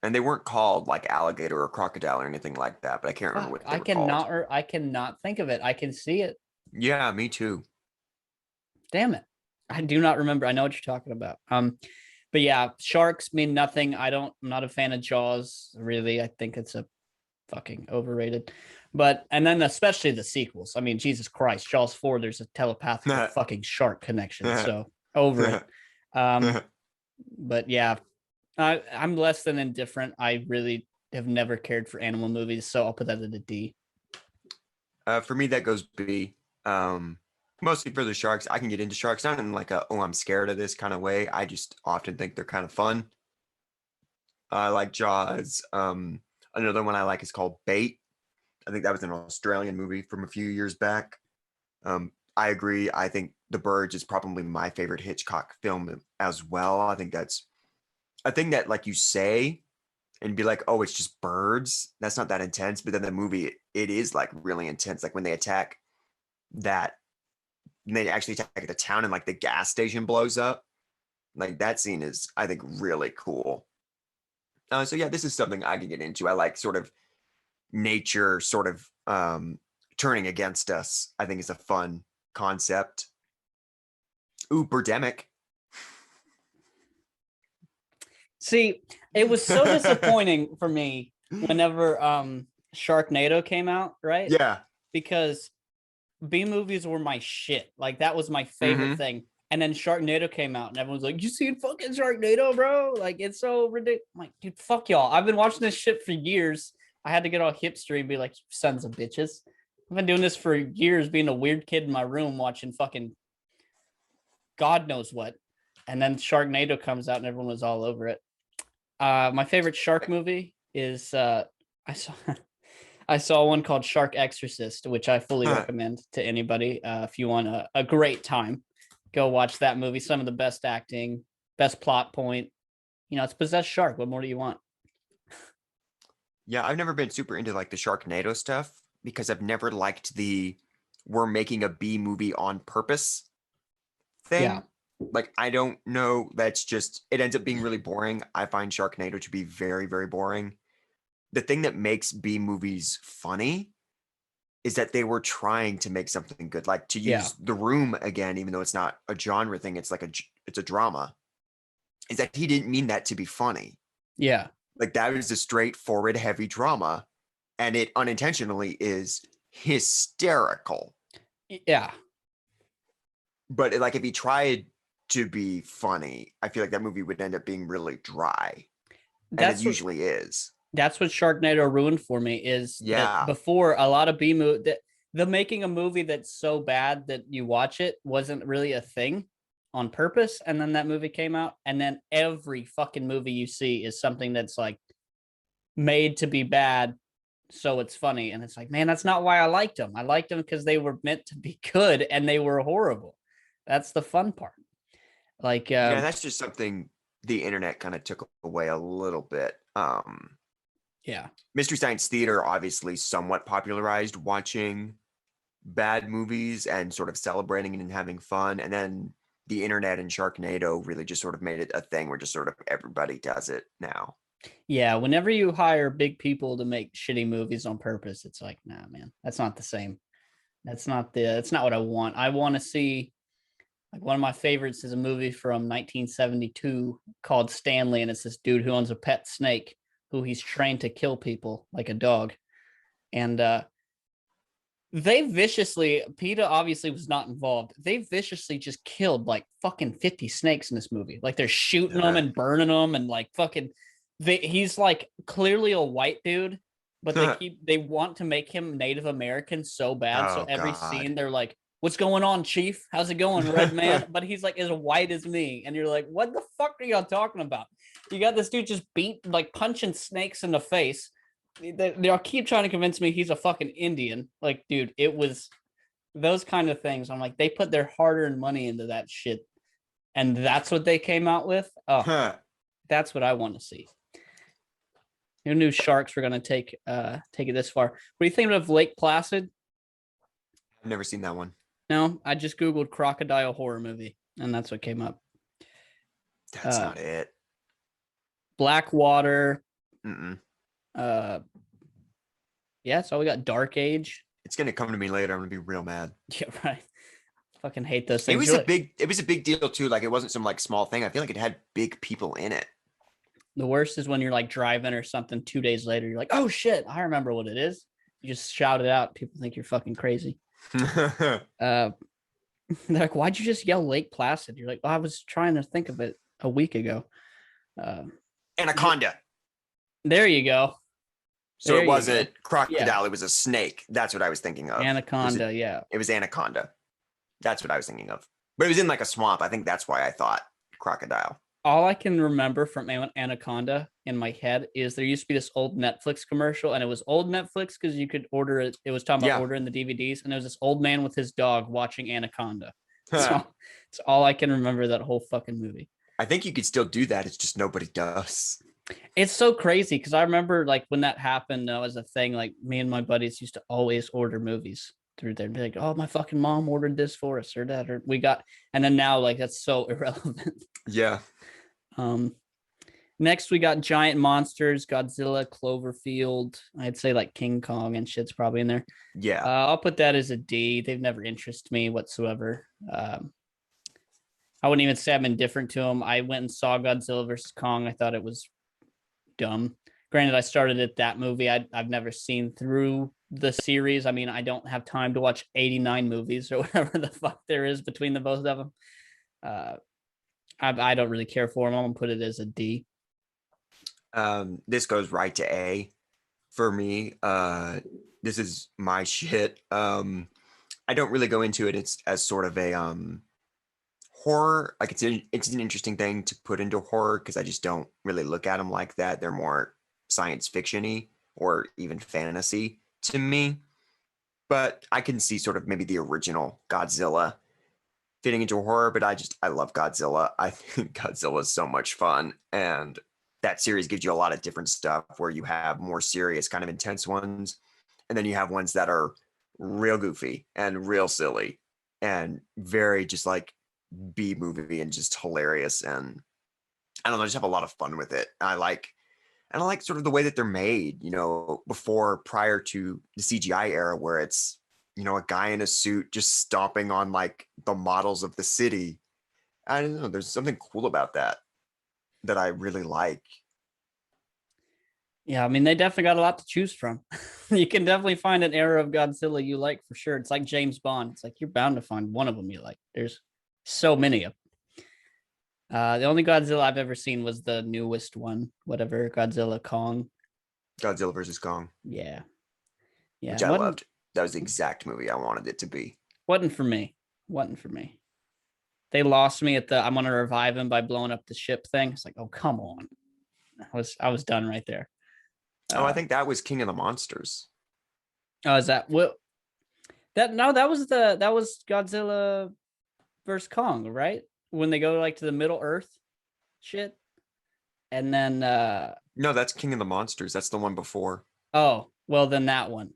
And they weren't called like alligator or crocodile or anything like that, but I can't remember Fuck, what they were called. I cannot think of it. I can see it. Yeah, me too. Damn it. I do not remember. I know what you're talking about. But yeah, sharks mean nothing. I'm not a fan of Jaws, really. I think it's a fucking overrated. But and then especially the sequels. I mean, Jesus Christ, Jaws 4, there's a telepathic fucking shark connection. So over it. But yeah, I'm less than indifferent. I really have never cared for animal movies, so I'll put that at a D. For me, that goes B. Mostly for the sharks. I can get into sharks, not in like a, oh, I'm scared of this kind of way. I just often think they're kind of fun. I like Jaws. Another one I like is called Bait. I think that was an Australian movie from a few years back. I agree. I think The Birds is probably my favorite Hitchcock film as well. I think that's a thing that like you say and be like, oh, it's just birds. That's not that intense. But then the movie, it is like really intense. Like when they attack that, they actually attack the town and like the gas station blows up. Like that scene is, I think, really cool. So yeah, this is something I can get into. I like sort of nature sort of turning against us. I think is a fun concept. Ooh, Birdemic. See, it was so disappointing for me whenever Sharknado came out, right? Yeah. Because B movies were my shit. Like that was my favorite thing. And then Sharknado came out and everyone's like, you seen fucking Sharknado, bro? Like it's so ridiculous. I'm like, dude, fuck y'all. I've been watching this shit for years. I had to get all hipstery and be like, sons of bitches. I've been doing this for years, being a weird kid in my room watching fucking God knows what. And then Sharknado comes out and everyone was all over it. My favorite shark movie is I saw one called Shark Exorcist, which I fully recommend to anybody. If you want a great time, go watch that movie. Some of the best acting, best plot point. You know, it's possessed shark. What more do you want? Yeah, I've never been super into like the Sharknado stuff because I've never liked the we're making a B movie on purpose thing. Yeah. Like, I don't know. That's just, it ends up being really boring. I find Sharknado to be very, very boring. The thing that makes B movies funny is that they were trying to make something good. Like to use The Room again, even though it's not a genre thing, it's like it's a drama. Is that he didn't mean that to be funny. Yeah. Like that was a straightforward, heavy drama. And it unintentionally is hysterical. Yeah. But like if he tried to be funny, I feel like that movie would end up being really dry. And it usually is. That's what Sharknado ruined for me is that before a lot of B movie the making a movie that's so bad that you watch it wasn't really a thing on purpose. And then that movie came out and then every fucking movie you see is something that's like made to be bad. So it's funny. And it's like, man, that's not why I liked them. I liked them because they were meant to be good and they were horrible. That's the fun part. Like, yeah, that's just something the internet kind of took away a little bit. Yeah. Mystery Science Theater obviously somewhat popularized watching bad movies and sort of celebrating and having fun. And then the internet and Sharknado really just sort of made it a thing where just sort of everybody does it now. Yeah. Whenever you hire big people to make shitty movies on purpose, it's like, nah, man, that's not the same. That's not what I want. I want to see, like, one of my favorites is a movie from 1972 called Stanley. And it's this dude who owns a pet snake who he's trained to kill people like a dog. And they viciously, PETA obviously was not involved. They viciously just killed like fucking 50 snakes in this movie. Like they're shooting them and burning them and like fucking, he's like clearly a white dude, but they want to make him Native American so bad. So every scene they're like, what's going on, Chief? How's it going, Red Man? But he's like as white as me. And you're like, what the fuck are y'all talking about? You got this dude just punching snakes in the face. They'll keep trying to convince me he's a fucking Indian. Like, dude, it was those kind of things. I'm like, they put their hard-earned money into that shit. And that's what they came out with. Oh, that's what I want to see. Who knew sharks were gonna take it this far? What do you think of Lake Placid? I've never seen that one. No, I just googled crocodile horror movie, and that's what came up. That's not it. Blackwater. Mm-mm. Yeah, so we got Dark Age. It's gonna come to me later. I'm gonna be real mad. Yeah, right. Fucking hate those things. It was a big deal too. Like it wasn't some like small thing. I feel like it had big people in it. The worst is when you're like driving or something 2 days later, you're like, oh shit, I remember what it is. You just shout it out. People think you're fucking crazy. They're like, why'd you just yell Lake Placid? You're like, oh, I was trying to think of it a week ago. Anaconda. There you go. So it wasn't crocodile, It was a snake. That's what I was thinking of. Anaconda, yeah. It was anaconda. That's what I was thinking of. But it was in like a swamp. I think that's why I thought crocodile. All I can remember from Anaconda in my head is there used to be this old Netflix commercial, and it was old Netflix because you could order it. It was talking about ordering the DVDs, and there was this old man with his dog watching Anaconda. So it's all I can remember that whole fucking movie. I think you could still do that. It's just nobody does. It's so crazy because I remember like when that happened, that was a thing. Like me and my buddies used to always order movies through there and be like, oh, my fucking mom ordered this for us or that, or we got, and then now like that's so irrelevant. Yeah. Next we got giant monsters, Godzilla, Cloverfield. I'd say like King Kong and shit's probably in there. Yeah. I'll put that as a D. They've never interested me whatsoever. I wouldn't even say I'm indifferent to them. I went and saw Godzilla versus Kong. I thought it was dumb. Granted, I started at that movie. I've never seen through the series. I mean, I don't have time to watch 89 movies or whatever the fuck there is between the both of them. I don't really care for them. I'm gonna put it as a D. This goes right to A for me. This is my shit. I don't really go into it. It's as sort of a horror. Like it's an interesting thing to put into horror because I just don't really look at them like that. They're more science fiction-y or even fantasy to me. But I can see sort of maybe the original Godzilla fitting into horror, but I love Godzilla. I think Godzilla is so much fun. And that series gives you a lot of different stuff where you have more serious, kind of intense ones. And then you have ones that are real goofy and real silly and very just like B movie and just hilarious. And I don't know, I just have a lot of fun with it. And I like sort of the way that they're made, prior to the CGI era where it's, a guy in a suit just stomping on like the models of the city. I don't know. There's something cool about that I really like. Yeah, I mean, they definitely got a lot to choose from. You can definitely find an era of Godzilla you like for sure. It's like James Bond. It's like you're bound to find one of them you like. There's so many of them. The only Godzilla I've ever seen was the newest one, whatever, Godzilla Kong. Godzilla versus Kong. Yeah. Which I loved. That was the exact movie I wanted it to be. Wasn't for me. They lost me at the I'm gonna revive him by blowing up the ship thing. It's like, oh, come on. I was done right there. I think that was King of the Monsters. Oh, is that what? That was Godzilla versus Kong, right? When they go like to the Middle Earth shit. And then no, that's King of the Monsters. That's the one before. Oh, well then that one.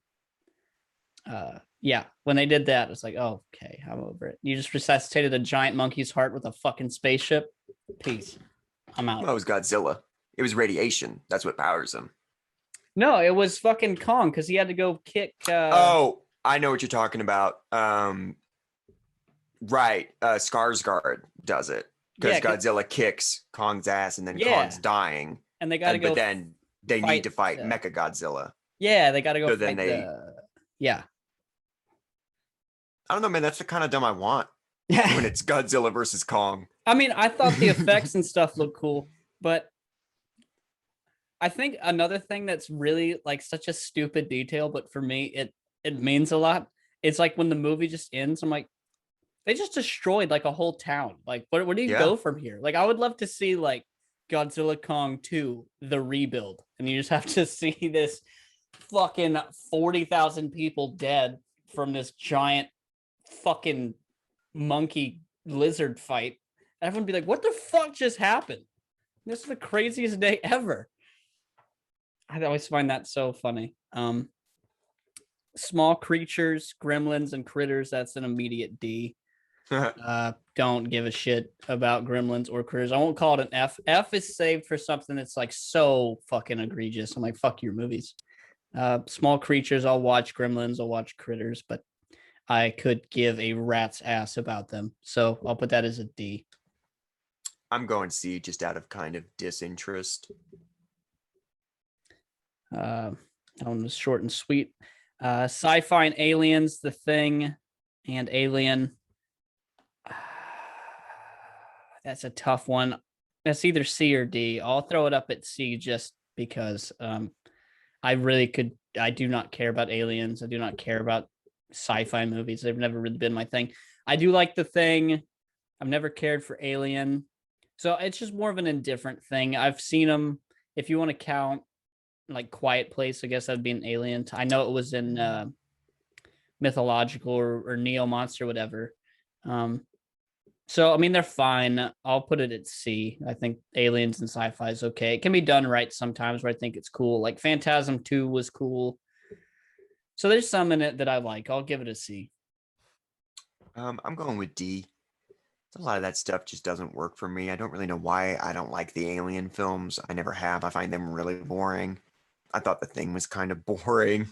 Yeah, when they did that, it's like, oh, okay, I'm over it. You just resuscitated a giant monkey's heart with a fucking spaceship. Peace. I'm out. Well, it was Godzilla. It was radiation. That's what powers him. No, it was fucking Kong because he had to go kick. Oh, I know what you're talking about. Right. Skarsgård does it because Godzilla kicks Kong's ass and then Kong's dying. And they got to go. But then they need to fight Mecha Godzilla. Yeah, they got to go. So then yeah. I don't know, man. That's the kind of dumb I want when it's Godzilla versus Kong. I mean, I thought the effects and stuff looked cool, but I think another thing that's really like such a stupid detail, but for me, it means a lot. It's like when the movie just ends, I'm like, they just destroyed like a whole town. Like, where do you go from here? Like, I would love to see like Godzilla Kong 2, the rebuild, and you just have to see this fucking 40,000 people dead from this giant fucking monkey lizard fight. Everyone be like, what the fuck just happened? This is the craziest day ever. I always find that so funny. Small creatures, gremlins, and critters. That's an immediate D. Don't give a shit about gremlins or critters. I won't call it an F. F is saved for something that's like so fucking egregious. I'm like, fuck your movies. Small creatures, I'll watch gremlins, I'll watch critters, but I could give a rat's ass about them. So I'll put that as a D. I'm going C just out of kind of disinterest. That one was short and sweet. Sci-fi and aliens, The Thing and Alien. That's a tough one. That's either C or D. I'll throw it up at C just because I do not care about aliens. I do not care about sci-fi movies. They've never really been my thing. I do like The Thing. I've never cared for Alien. So it's just more of an indifferent thing. I've seen them. If you want to count like Quiet Place, I guess that'd be an Alien. I know it was in mythological or Neo Monster, whatever. So, I mean, they're fine. I'll put it at C. I think aliens and sci-fi is okay. It can be done right sometimes where I think it's cool. Like Phantasm 2 was cool. So there's some in it that I like. I'll give it a C. I'm going with D. A lot of that stuff just doesn't work for me. I don't really know why I don't like the Alien films. I never have. I find them really boring. I thought The Thing was kind of boring,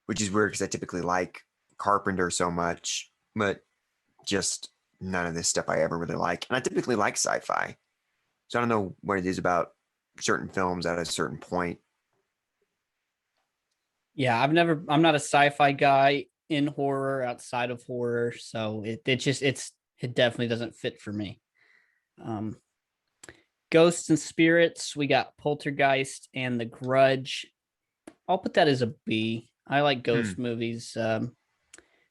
which is weird because I typically like Carpenter so much, but just none of this stuff I ever really like. And I typically like sci-fi. So I don't know what it is about certain films at a certain point. Yeah, I'm not a sci-fi guy in horror outside of horror. So it definitely doesn't fit for me. Ghosts and spirits, we got Poltergeist and The Grudge. I'll put that as a B. I like ghost movies,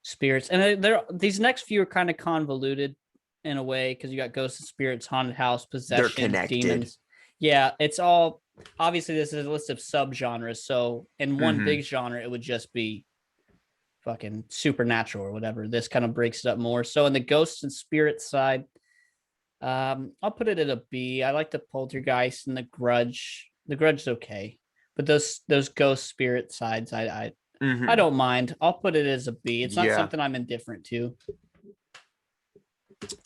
spirits, and these next few are kind of convoluted in a way because you got ghosts and spirits, haunted house, possession, They're connected. Demons. Yeah, it's all obviously this is a list of subgenres. So in one big genre, it would just be fucking supernatural or whatever. This kind of breaks it up more. So in the ghosts and spirits side, I'll put it at a B. I like the Poltergeist and the Grudge. The Grudge is okay, but those ghost spirit sides, I don't mind. I'll put it as a B. It's not something I'm indifferent to.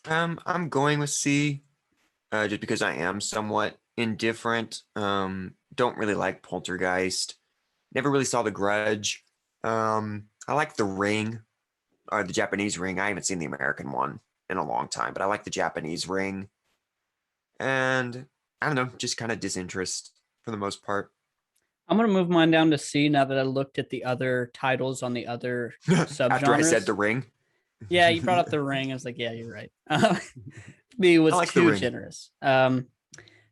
I'm going with C, just because I am somewhat indifferent. Don't really like Poltergeist. Never really saw The Grudge. I like The Ring, or the Japanese Ring. I haven't seen the American one in a long time, but I like the Japanese Ring. And I don't know, just kind of disinterest for the most part. I'm gonna move mine down to C now that I looked at the other titles on the other subgenres. After I said The Ring. Yeah, you brought up The Ring. I was like, yeah, you're right. B was like too generous.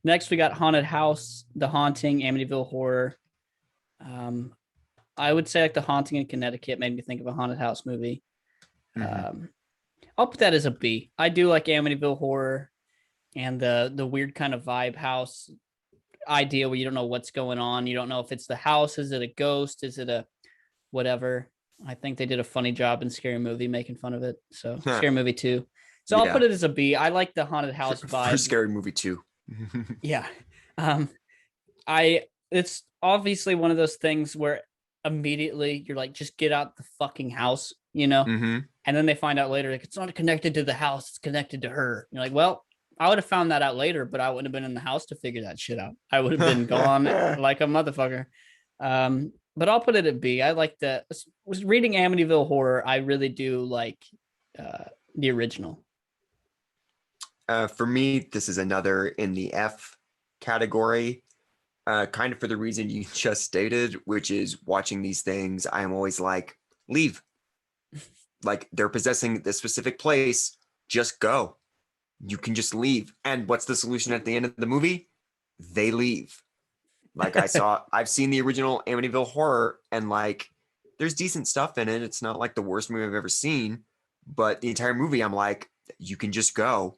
Next, we got Haunted House, The Haunting, Amityville Horror. I would say like The Haunting in Connecticut made me think of a haunted house movie. I'll put that as a B. I do like Amityville Horror and the weird kind of vibe house idea where you don't know what's going on. You don't know if it's the house. Is it a ghost? Is it a whatever? I think they did a funny job in Scary Movie making fun of it. So Scary Movie 2. So I'll put it as a B. I like the haunted house vibe. For Scary Movie 2. Yeah. It's obviously one of those things where immediately you're like, just get out the fucking house, you know? And then they find out later, like, it's not connected to the house, it's connected to her. You're like, well, I would have found that out later, but I wouldn't have been in the house to figure that shit out. I would have been gone like a motherfucker. But I'll put it at B. I like was reading Amityville Horror. I really do like the original. For me, this is another in the F category, kind of for the reason you just stated, which is watching these things, I'm always like, leave. Like, they're possessing this specific place, just go. You can just leave. And what's the solution at the end of the movie? They leave. Like I've seen the original Amityville Horror, and like, there's decent stuff in it. It's not like the worst movie I've ever seen, but the entire movie, I'm like, you can just go.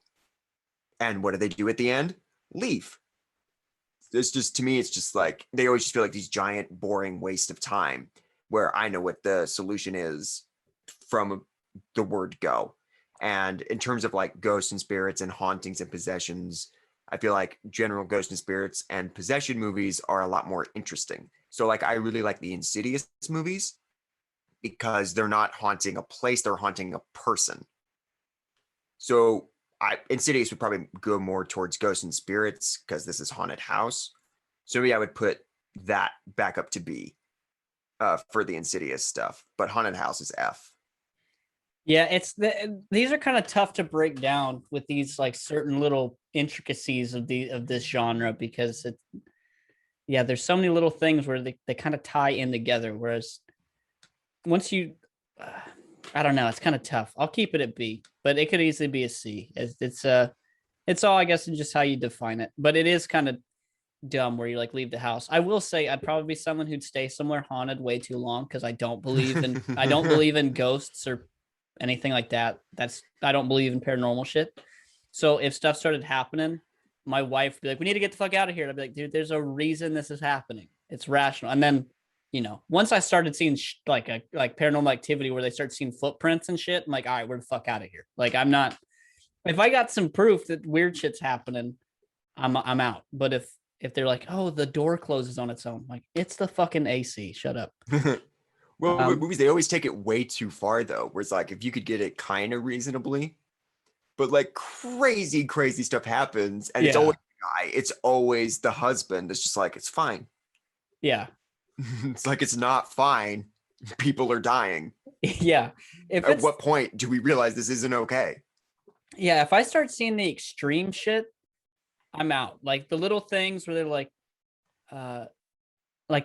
And what do they do at the end? Leave. It's just, to me, it's just like, they always just feel like these giant, boring waste of time, where I know what the solution is from the word go. And in terms of like ghosts and spirits and hauntings and possessions, I feel like general ghost and spirits and possession movies are a lot more interesting. So like I really like the Insidious movies because they're not haunting a place, they're haunting a person. So Insidious would probably go more towards ghosts and spirits because this is haunted house. So yeah, I would put that back up to B for the Insidious stuff, but haunted house is F. Yeah, these are kind of tough to break down with these like certain little intricacies of this genre because there's so many little things where they kind of tie in together. Whereas once you, I don't know, it's kind of tough. I'll keep it at B, but it could easily be a C. It's all, I guess, in just how you define it. But it is kind of dumb where you like leave the house. I will say I'd probably be someone who'd stay somewhere haunted way too long because I don't believe in ghosts or anything like that. I don't believe in paranormal shit. So if stuff started happening, my wife would be like, "We need to get the fuck out of here." And I'd be like, "Dude, there's a reason this is happening. It's rational." And then, once I started seeing like paranormal activity where they start seeing footprints and shit, I'm like, "All right, we're the fuck out of here." Like, I'm not. If I got some proof that weird shit's happening, I'm out. But if they're like, "Oh, the door closes on its own," I'm like, it's the fucking AC. Shut up. Well, with movies, they always take it way too far, though. Where it's like, if you could get it kind of reasonably, but like crazy stuff happens, and it's always the guy. It's always the husband. It's just like, it's fine. Yeah. It's like, it's not fine. People are dying. Yeah. At what point do we realize this isn't okay? Yeah. If I start seeing the extreme shit, I'm out. Like the little things where they're like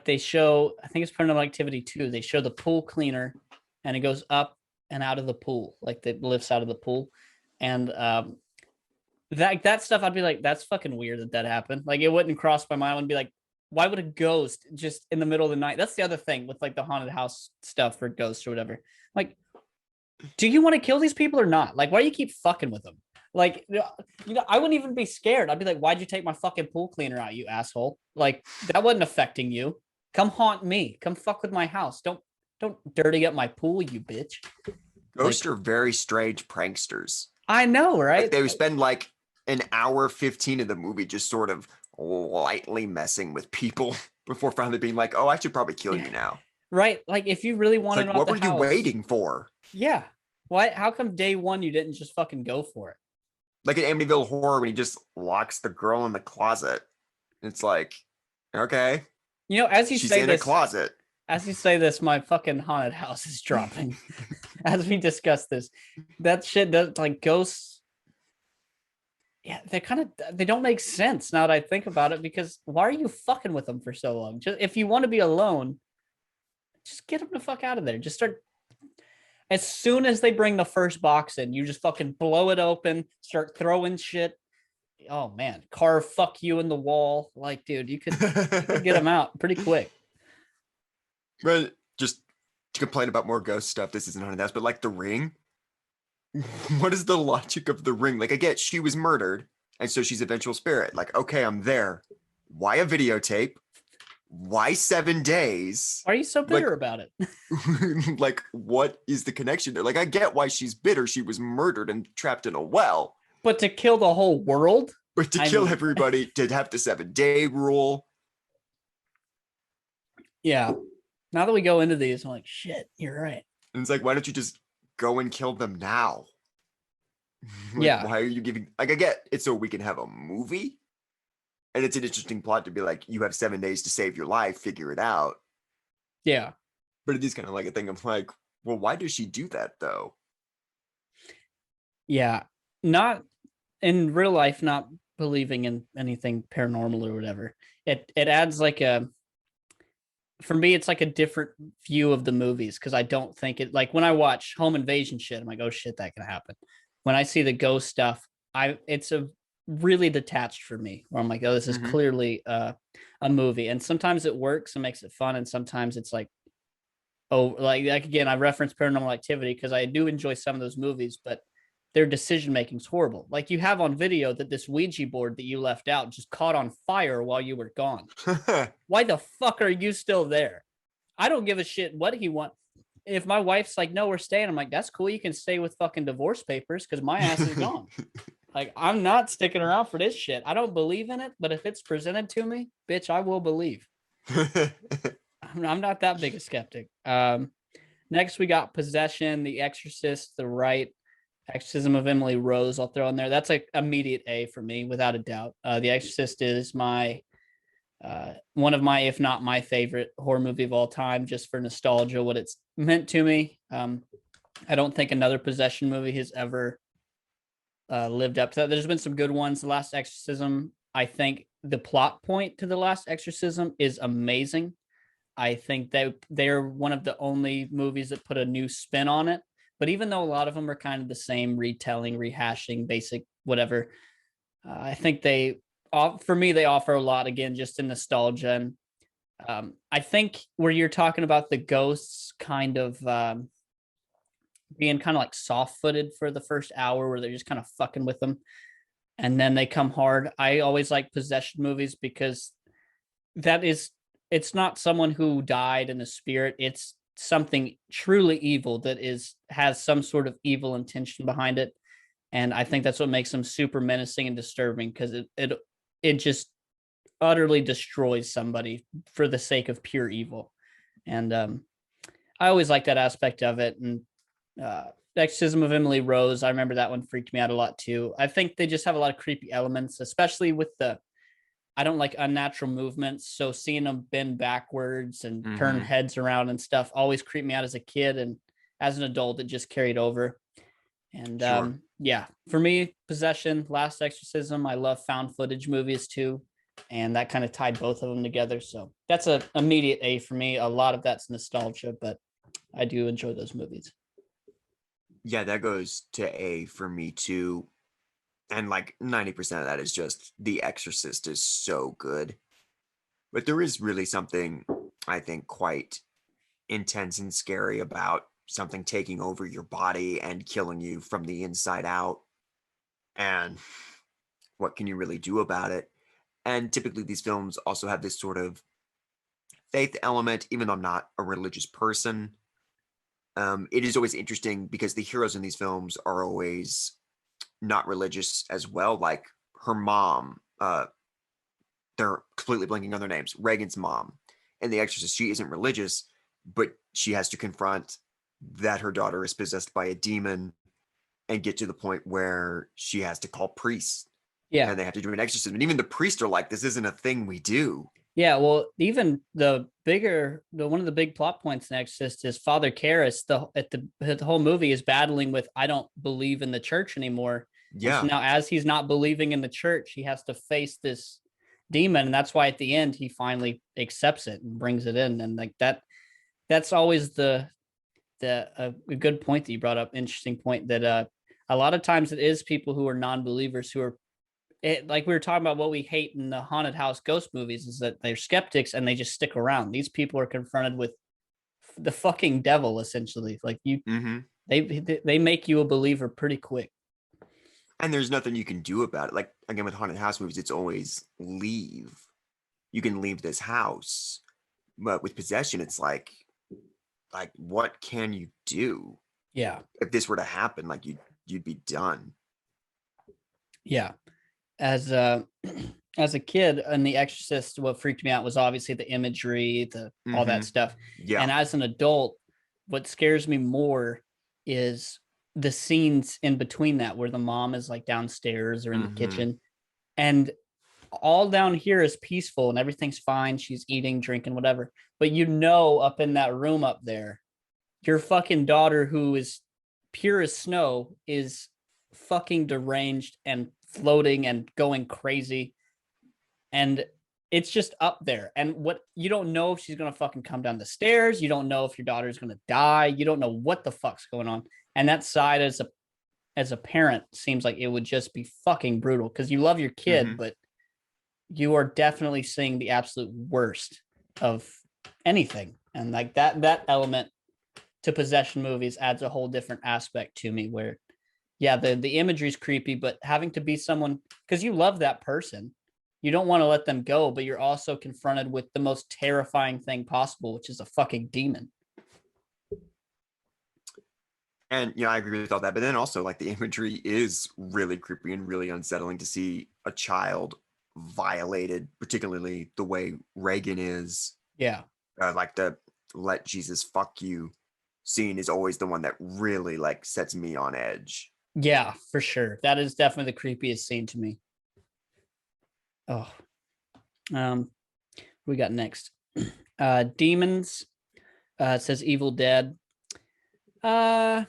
they show, I think it's Paranormal Activity 2. They show the pool cleaner and it goes up and out of the pool, like it lifts out of the pool. And that stuff, I'd be like, that's fucking weird that happened. Like it wouldn't cross my mind and be like, why would a ghost just in the middle of the night? That's the other thing with like the haunted house stuff for ghosts or whatever. Like, do you want to kill these people or not? Like, why do you keep fucking with them? Like, I wouldn't even be scared. I'd be like, why'd you take my fucking pool cleaner out, you asshole? Like, that wasn't affecting you. Come haunt me. Come fuck with my house. Don't dirty up my pool, you bitch. Ghosts are very strange pranksters. I know, right? Like, they would spend like an hour 15 of the movie just sort of lightly messing with people before finally being like, oh, I should probably kill you now. Right. Like, if you really wanted what were you waiting for? Yeah. Why? How come day one you didn't just fucking go for it? Like in Amityville Horror when he just locks the girl in the closet. It's like, okay. As you She's say in this, a closet. As you say this, my fucking haunted house is dropping. As we discuss this, that shit does, like, ghosts. Yeah, they don't make sense now that I think about it, because why are you fucking with them for so long? Just if you want to be alone, just get them the fuck out of there. Just start. As soon as they bring the first box in, you just fucking blow it open, start throwing shit. Oh man, carve "fuck you" in the wall. Like, dude, you could get them out pretty quick. But just to complain about more ghost stuff, this isn't haunted house, but like The Ring. What is the logic of The Ring? Like, I get she was murdered, and so she's a vengeful spirit. Like, okay, I'm there. Why a videotape? Why 7 days? Why are you so bitter about it? Like, what is the connection there? Like, I get why she's bitter. She was murdered and trapped in a well. But to kill the whole world? But to kill everybody, to have the 7-day rule. Yeah. Now that we go into these, I'm like, shit, you're right. And it's like, why don't you just go and kill them now? Like, yeah. Why are you giving... Like, I get it's so we can have a movie. And it's an interesting plot to be like, you have 7 days to save your life, figure it out. Yeah. But it is kind of like a thing of like, well, why does she do that though? Yeah. Not in real life, not believing in anything paranormal or whatever. It adds like for me, it's like a different view of the movies, because I don't think it, like when I watch home invasion shit, I'm like, oh shit, that can happen. When I see the ghost stuff, it's a really detached for me, where I'm like, oh, this is clearly a movie. And sometimes it works and makes it fun, and sometimes it's like, oh, like again, I reference Paranormal Activity because I do enjoy some of those movies, but their decision making is horrible. Like, you have on video that this Ouija board that you left out just caught on fire while you were gone. Why the fuck are you still there? I don't give a shit what he wants. If my wife's like, no, we're staying, I'm like, that's cool. You can stay with fucking divorce papers because my ass is gone. Like, I'm not sticking around for this shit. I don't believe in it, but if it's presented to me, bitch, I will believe. I'm not that big a skeptic. Next we got Possession, The Exorcist, The Right, Exorcism of Emily Rose. I'll throw in there. That's like immediate A for me, without a doubt. The Exorcist is my one of my, if not my favorite horror movie of all time, just for nostalgia, what it's meant to me. I don't think another possession movie has ever lived up to that. There's been some good ones. The Last Exorcism, I think the plot point to The Last Exorcism is amazing. I think that they're one of the only movies that put a new spin on it. But even though a lot of them are kind of the same, retelling, rehashing, basic, whatever, I think for me, they offer a lot, again, just in nostalgia. And I think where you're talking about the ghosts kind of being kind of like soft-footed for the first hour, where they're just kind of fucking with them, and then they come hard. I always like possession movies because it's not someone who died in the spirit. It's something truly evil that has some sort of evil intention behind it. And I think that's what makes them super menacing and disturbing, because it just utterly destroys somebody for the sake of pure evil. And I always like that aspect of it. And Exorcism of Emily Rose, I remember that one freaked me out a lot too. I think they just have a lot of creepy elements, especially with I don't like unnatural movements. So seeing them bend backwards and turn heads around and stuff always creeped me out as a kid. And as an adult, it just carried over. And Sure. yeah, for me, Possession, Last Exorcism, I love found footage movies too. And that kind of tied both of them together. So that's an immediate A for me. A lot of that's nostalgia, but I do enjoy those movies. Yeah, that goes to A for me too. And like 90% of that is just The Exorcist is so good. But there is really something, I think, quite intense and scary about something taking over your body and killing you from the inside out. And what can you really do about it? And typically, these films also have this sort of faith element, even though I'm not a religious person. It is always interesting because the heroes in these films are always not religious as well. Like her mom, they're completely blanking on their names. Reagan's mom in The Exorcist, she isn't religious, but she has to confront that her daughter is possessed by a demon and get to the point where she has to call priests Yeah. and they have to do an exorcism. And even the priests are like, this isn't a thing we do. Yeah, well, even the one of the big plot points in Exorcist is Father Karras. The whole movie is battling with, I don't believe in the church anymore. And so Yeah. now, as he's not believing in the church, he has to face this demon, and that's why at the end he finally accepts it and brings it in. And like that's always a good point that you brought up. Interesting point that a lot of times it is people who are non-believers who are like we were talking about what we hate in the haunted house ghost movies is that they're skeptics and they just stick around. These people are confronted with the fucking devil, essentially. Like they make you a believer pretty quick. And there's nothing you can do about it. Like again with haunted house movies, it's always leave. You can leave this house. But with possession, it's like what can you do? Yeah. If this were to happen, like you'd be done. Yeah. As as a kid in The Exorcist, what freaked me out was obviously the imagery, all that stuff. Yeah. And as an adult, what scares me more is the scenes in between that, where the mom is like downstairs or in the kitchen, and all down here is peaceful and everything's fine. She's eating, drinking, whatever. But up in that room up there, your fucking daughter, who is pure as snow, is fucking deranged and floating and going crazy. And it's just up there. And what you don't know if she's gonna fucking come down the stairs. You don't know if your daughter's gonna die. You don't know what the fuck's going on. And that side as a parent seems like it would just be fucking brutal, because you love your kid, but you are definitely seeing the absolute worst of anything. And like that element to possession movies adds a whole different aspect to me, where yeah, the imagery is creepy, but having to be someone, because you love that person, you don't want to let them go, but you're also confronted with the most terrifying thing possible, which is a fucking demon. And I agree with all that. But then also, like, the imagery is really creepy and really unsettling to see a child violated, particularly the way Reagan is. Yeah. Like the "let Jesus fuck you" scene is always the one that really like sets me on edge. Yeah, for sure. That is definitely the creepiest scene to me. Oh, we got next. Demons. It says Evil Dead. Uh,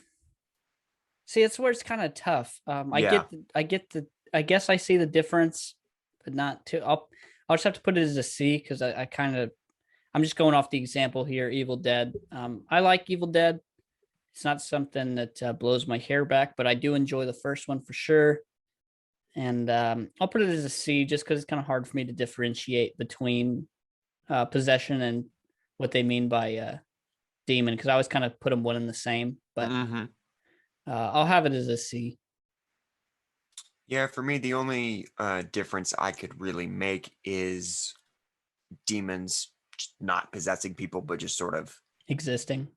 See, it's where it's kind of tough. Yeah. I guess I see the difference, but not too. I'll just have to put it as a C because I'm just going off the example here. Evil Dead. I like Evil Dead. It's not something that blows my hair back, but I do enjoy the first one for sure. And I'll put it as a C just because it's kind of hard for me to differentiate between possession and what they mean by demon because I always kind of put them one and the same. But I'll have it as a C. Yeah, for me, the only difference I could really make is demons not possessing people, but just sort of, Existing.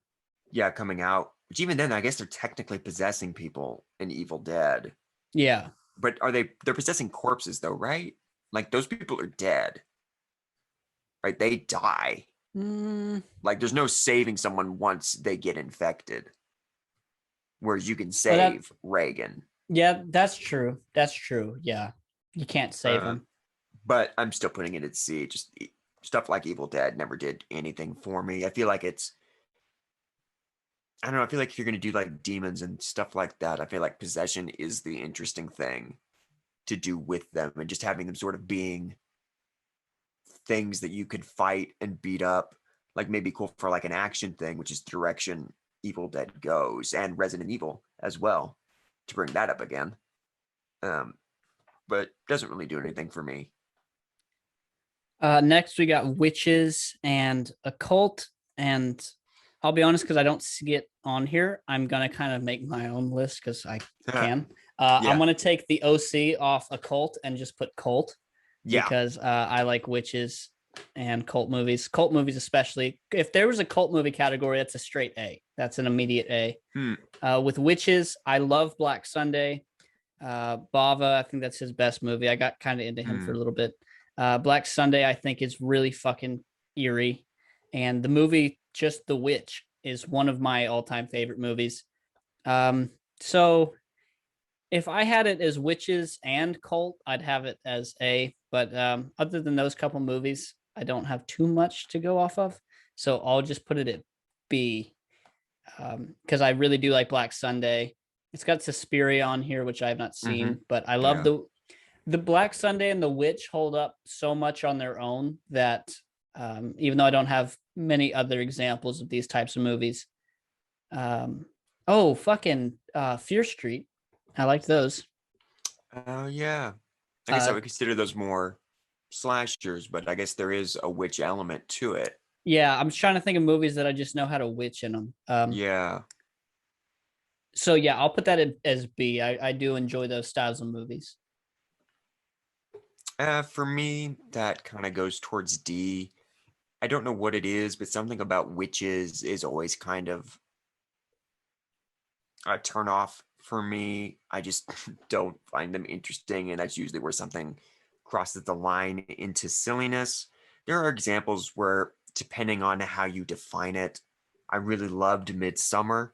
yeah, coming out. Which even then, I guess they're technically possessing people in Evil Dead. Yeah. But they're possessing corpses though, right? Like those people are dead, right? They die. Like there's no saving someone once they get infected. Whereas you can Well, save Reagan. yeah, that's true. That's true. Yeah. You can't save them. But I'm still putting it at C. Just stuff like Evil Dead never did anything for me. I feel like I don't know. I feel like if you're going to do like demons and stuff like that, I feel like possession is the interesting thing to do with them, and just having them sort of being things that you could fight and beat up. Like maybe cool for like an action thing, which is the direction Evil Dead goes, and Resident Evil as well, to bring that up again. But doesn't really do anything for me. Next, we got witches and occult. And I'll be honest, because I don't see it on here, I'm going to kind of make my own list because I can. I'm going to take the OC off occult and just put cult because I like witches and cult movies. Cult movies, especially. If there was a cult movie category, that's a straight A. That's an immediate A. With witches, I love Black Sunday. Bava, I think that's his best movie. I got kind of into him for a little bit. Black Sunday, I think, is really fucking eerie. And the movie, just The Witch, is one of my all-time favorite movies. So if I had it as witches and cult, I'd have it as A. But other than those couple movies, I don't have too much to go off of. So I'll just put it at B because I really do like Black Sunday. It's got Suspiria on here, which I have not seen, but I love the Black Sunday and the Witch hold up so much on their own that even though I don't have many other examples of these types of movies, fucking Fear Street, I liked those. Oh yeah, I guess I would consider those more slashers, but I guess there is a witch element to it. Yeah, I'm just trying to think of movies that I just know how to witch in them. Yeah. So yeah, I'll put that as B. I do enjoy those styles of movies. For me, that kind of goes towards D. I don't know what it is, but something about witches is always kind of a turn off for me. I just don't find them interesting, and that's usually where something crosses the line into silliness. There are examples where, depending on how you define it, I really loved Midsummer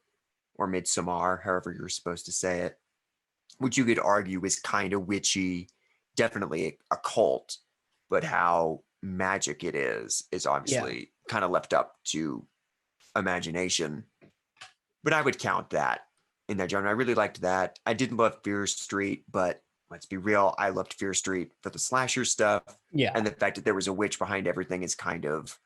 or Midsommar, however you're supposed to say it, which you could argue is kind of witchy, definitely a cult, but how magic it is obviously kind of left up to imagination. But I would count that in that genre. I really liked that. I didn't love Fear Street, but let's be real, I loved Fear Street for the slasher stuff. Yeah. And the fact that there was a witch behind everything is kind of,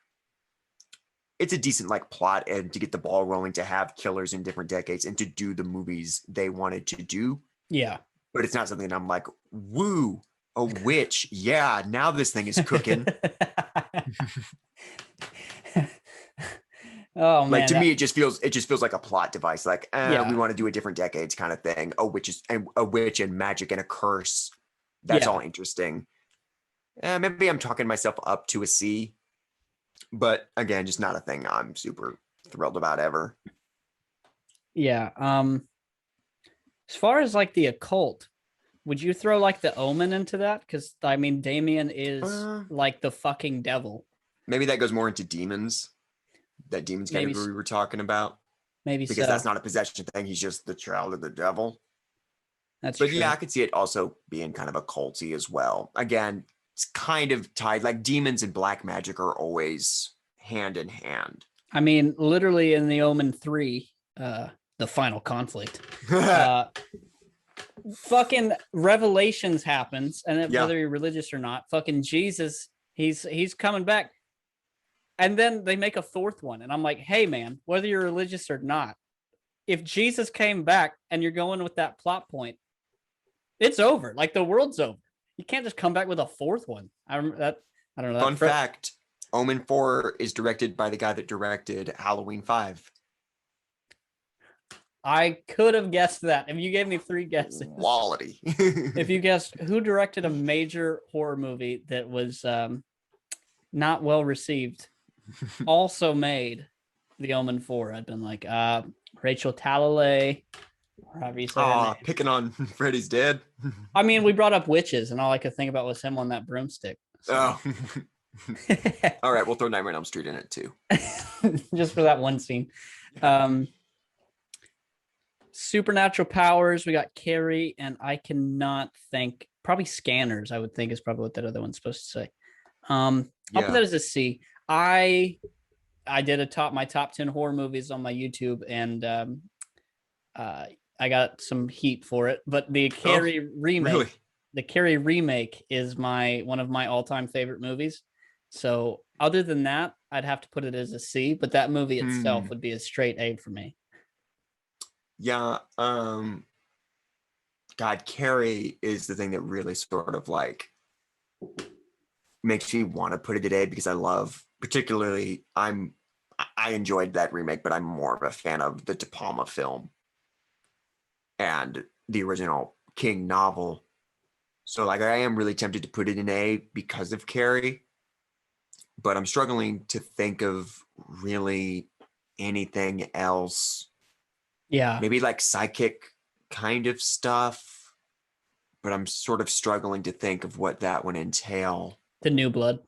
it's a decent like plot, and to get the ball rolling, to have killers in different decades and to do the movies they wanted to do. Yeah. But it's not something that I'm like, woo, a witch. Yeah, now this thing is cooking. Oh man. Like to me, it just feels like a plot device. Like, Yeah. we want to do a different decades kind of thing. A witch and magic and a curse. That's all interesting. Maybe I'm talking myself up to a C, but again, just not a thing I'm super thrilled about ever. Yeah. As far as like the occult, would you throw like the Omen into that? Because I mean, Damien is Uh, like the fucking devil. Maybe that goes more into demons, that demons Maybe, category we were talking about, maybe because that's so. not a possession thing. He's just the child of the devil. That's But yeah, true. I could see it also being kind of a culty as well. Again, it's kind of tied. Like demons and black magic are always hand in hand. I mean, literally in the Omen 3, the final conflict, uh, fucking revelations happens, and Yeah. whether you're religious or not, fucking Jesus, he's coming back. And then they make a fourth one, and I'm like, hey man, whether you're religious or not, if Jesus came back and you're going with that plot point, it's over. Like the world's over. You can't just come back with a fourth one. I don't know Fun that. fact, Omen 4 is directed by the guy that directed Halloween 5. I could have guessed that if you gave me three guesses. Quality. If you guessed who directed a major horror movie that was not well received, also made The Omen 4, I'd been like, Rachel Talalay, or however you say her name. Picking on Freddy's dead. I mean, we brought up witches, and all I could think about was him on that broomstick. So. Oh. All right, we'll throw Nightmare on Elm Street in it too. Just for that one scene. Supernatural powers, we got Carrie, and I cannot think, probably Scanners, I would think is probably what that other one's supposed to say. I'll put that as a C. I did my top 10 horror movies on my YouTube, and I got some heat for it. But the Carrie remake, really? the Carrie remake is one of my all-time favorite movies. So other than that, I'd have to put it as a C, but that movie itself would be a straight A for me. Yeah. God, Carrie is the thing that really sort of like makes me want to put it today, because I love, particularly, I enjoyed that remake, but I'm more of a fan of the De Palma film and the original King novel. So like I am really tempted to put it in A because of Carrie, but I'm struggling to think of really anything else. Yeah. Maybe like psychic kind of stuff, but I'm sort of struggling to think of what that would entail. The New Blood.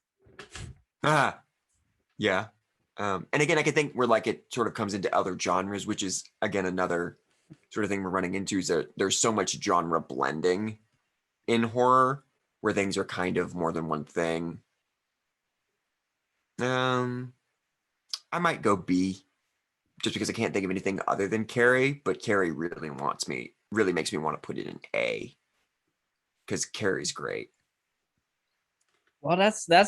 Yeah. And again, I can think where like it sort of comes into other genres, which is again another sort of thing we're running into, is that there's so much genre blending in horror where things are kind of more than one thing. I might go B, just because I can't think of anything other than Carrie, but Carrie really makes me want to put it in A, because Carrie's great. Well, that's the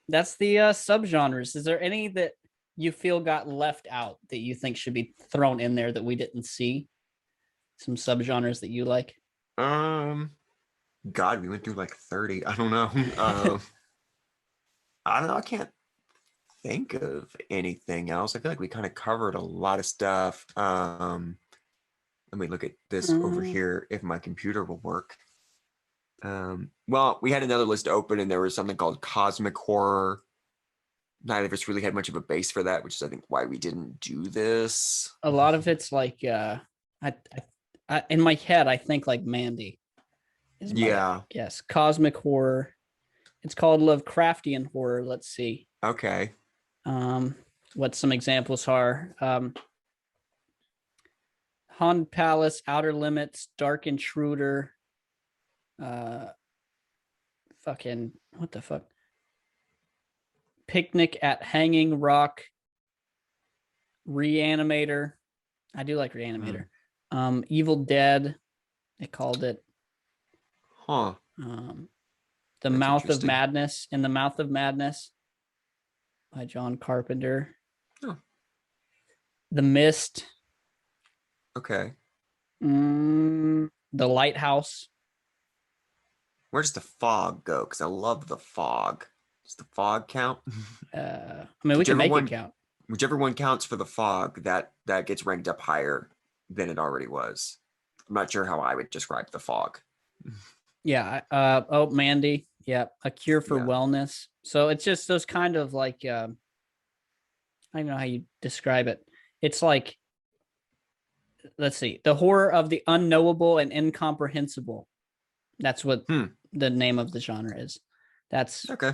subgenres. Is there any that you feel got left out that you think should be thrown in there that we didn't see? Some subgenres that you like? God, we went through like 30. I don't know. I don't know. I can't think of anything else. I feel like we kind of covered a lot of stuff. Let me look at this over here if my computer will work. Well, we had another list open, and there was something called cosmic horror. Neither of us really had much of a base for that, which is I think why we didn't do this. A lot of it's like I in my head I think like Mandy. Yes, cosmic horror. It's called Lovecraftian horror. Let's see. Okay. What some examples are. Haunted Palace, Outer Limits, Dark Intruder, fucking what the fuck? Picnic at Hanging Rock, Reanimator. I do like Reanimator. Evil Dead, they called it. Huh. The Mouth of Madness, In the Mouth of Madness by John Carpenter. Oh. The Mist. Okay. The Lighthouse. Where does the fog go? Because I love the fog. Does the fog count? I mean, we can make it count. Whichever one counts for the fog, that gets ranked up higher than it already was. I'm not sure how I would describe the fog. Yeah. Mandy. Yeah. A Cure for Wellness. So it's just those kind of like, I don't know how you describe it. It's like let's see, the horror of the unknowable and incomprehensible. That's what the name of the genre is. That's Okay.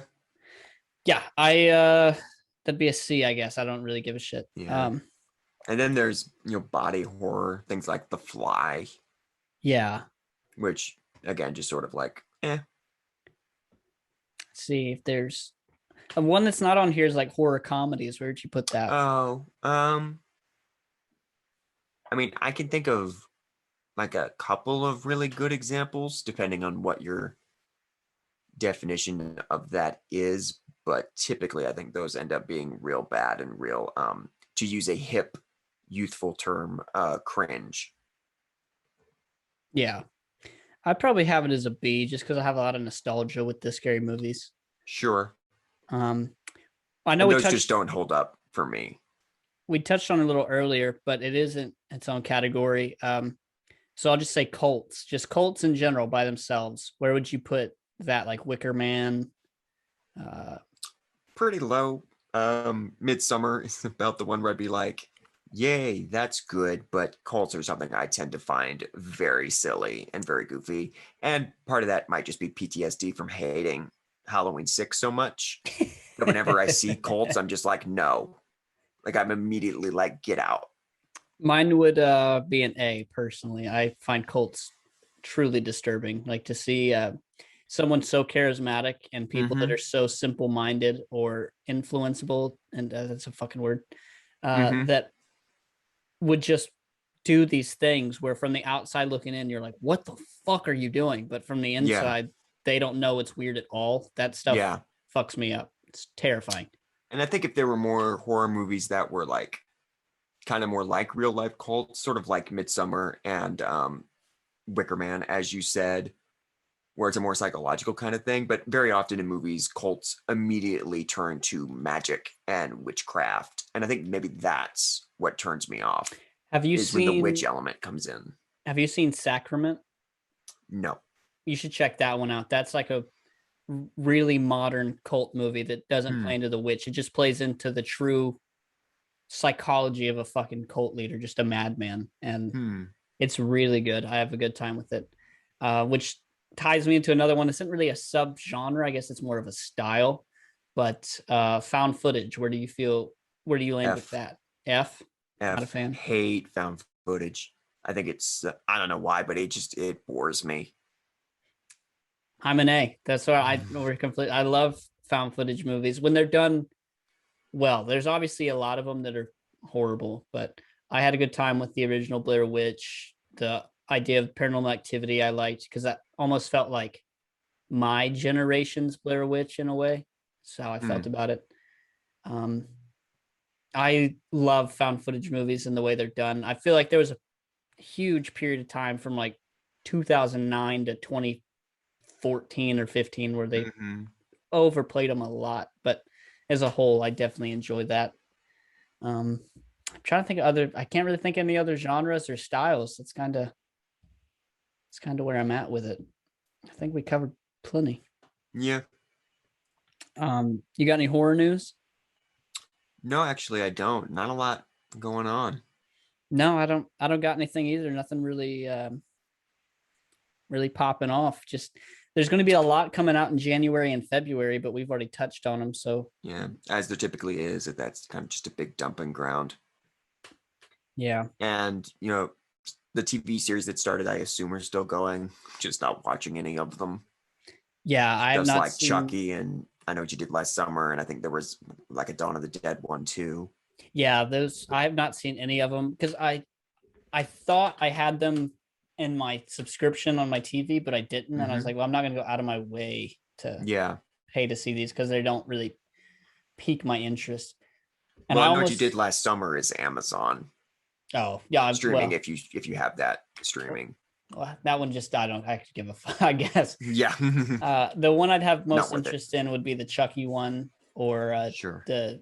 yeah. That'd be a C, I guess. I don't really give a shit. Yeah. And then there's body horror, things like The Fly, Yeah. which again just sort of like Let's see if there's one that's not on here is like horror comedies. Where'd you put that? Oh, I mean, I can think of like a couple of really good examples, depending on what your definition of that is. But typically, I think those end up being real bad and real, to use a hip, youthful term, cringe. Yeah. I probably have it as a B just because I have a lot of nostalgia with the scary movies. Sure. I know and those just don't hold up for me. We touched on it a little earlier, but it isn't its own category. So I'll just say cults, just cults in general by themselves. Where would you put that? Like Wicker Man? Pretty low. Midsummer is about the one where I'd be like, yay, that's good. But cults are something I tend to find very silly and very goofy. And part of that might just be PTSD from hating Halloween 6 so much. But whenever I see cults, I'm just like, no. Like I'm immediately like, get out. Mine would be an A personally. I find cults truly disturbing. Like to see someone so charismatic and people that are so simple-minded or influenceable, and that's a fucking word, that would just do these things where from the outside looking in, you're like, what the fuck are you doing? But from the inside, they don't know it's weird at all. That stuff fucks me up. It's terrifying. And I think if there were more horror movies that were like kind of more like real life cults, sort of like Midsummer and Wicker Man, as you said, where it's a more psychological kind of thing. But very often in movies, cults immediately turn to magic and witchcraft. And I think maybe that's what turns me off. Have you seen when the witch element comes in? Have you seen Sacrament? No. You should check that one out. That's like a really modern cult movie that doesn't play into the witch. It just plays into the true psychology of a fucking cult leader, just a madman. And it's really good. I have a good time with it. Which ties me into another one. It's not really a subgenre. I guess it's more of a style. But found footage. Where do you land with that? F? Not a fan. Hate found footage. I think it's I don't know why, but it bores me. I'm an A. That's why I love found footage movies when they're done well. There's obviously a lot of them that are horrible, but I had a good time with the original Blair Witch. The idea of Paranormal Activity I liked because that almost felt like my generation's Blair Witch in a way. That's how I felt about it. I love found footage movies and the way they're done. I feel like there was a huge period of time from like 2009 to 2014 or 15 where they overplayed them a lot, but as a whole I definitely enjoy that. I'm trying to think of I can't really think of any other genres or styles. It's kind of where I'm at with it. I think we covered plenty. You got any horror news? No, actually I don't. Not a lot going on. No, I don't got anything either. Nothing really really popping off. Just there's going to be a lot coming out in January and February, but we've already touched on them. So yeah, as there typically is, that's kind of just a big dumping ground. Yeah. And the TV series that started, I assume, are still going. Just not watching any of them. Yeah, I have just not like seen... Chucky, and I Know What You Did Last Summer, and I think there was like a Dawn of the Dead one too. Yeah, those I have not seen any of them because I thought I had them in my subscription on my TV, but I didn't, and I was like, well, I'm not going to go out of my way to pay to see these because they don't really pique my interest. And well, I Know What You Did Last Summer is Amazon. Oh yeah, streaming if you have that streaming. Well, that one just I don't actually give a fuck, I guess. Yeah. The one I'd have most interest in would be the Chucky one or the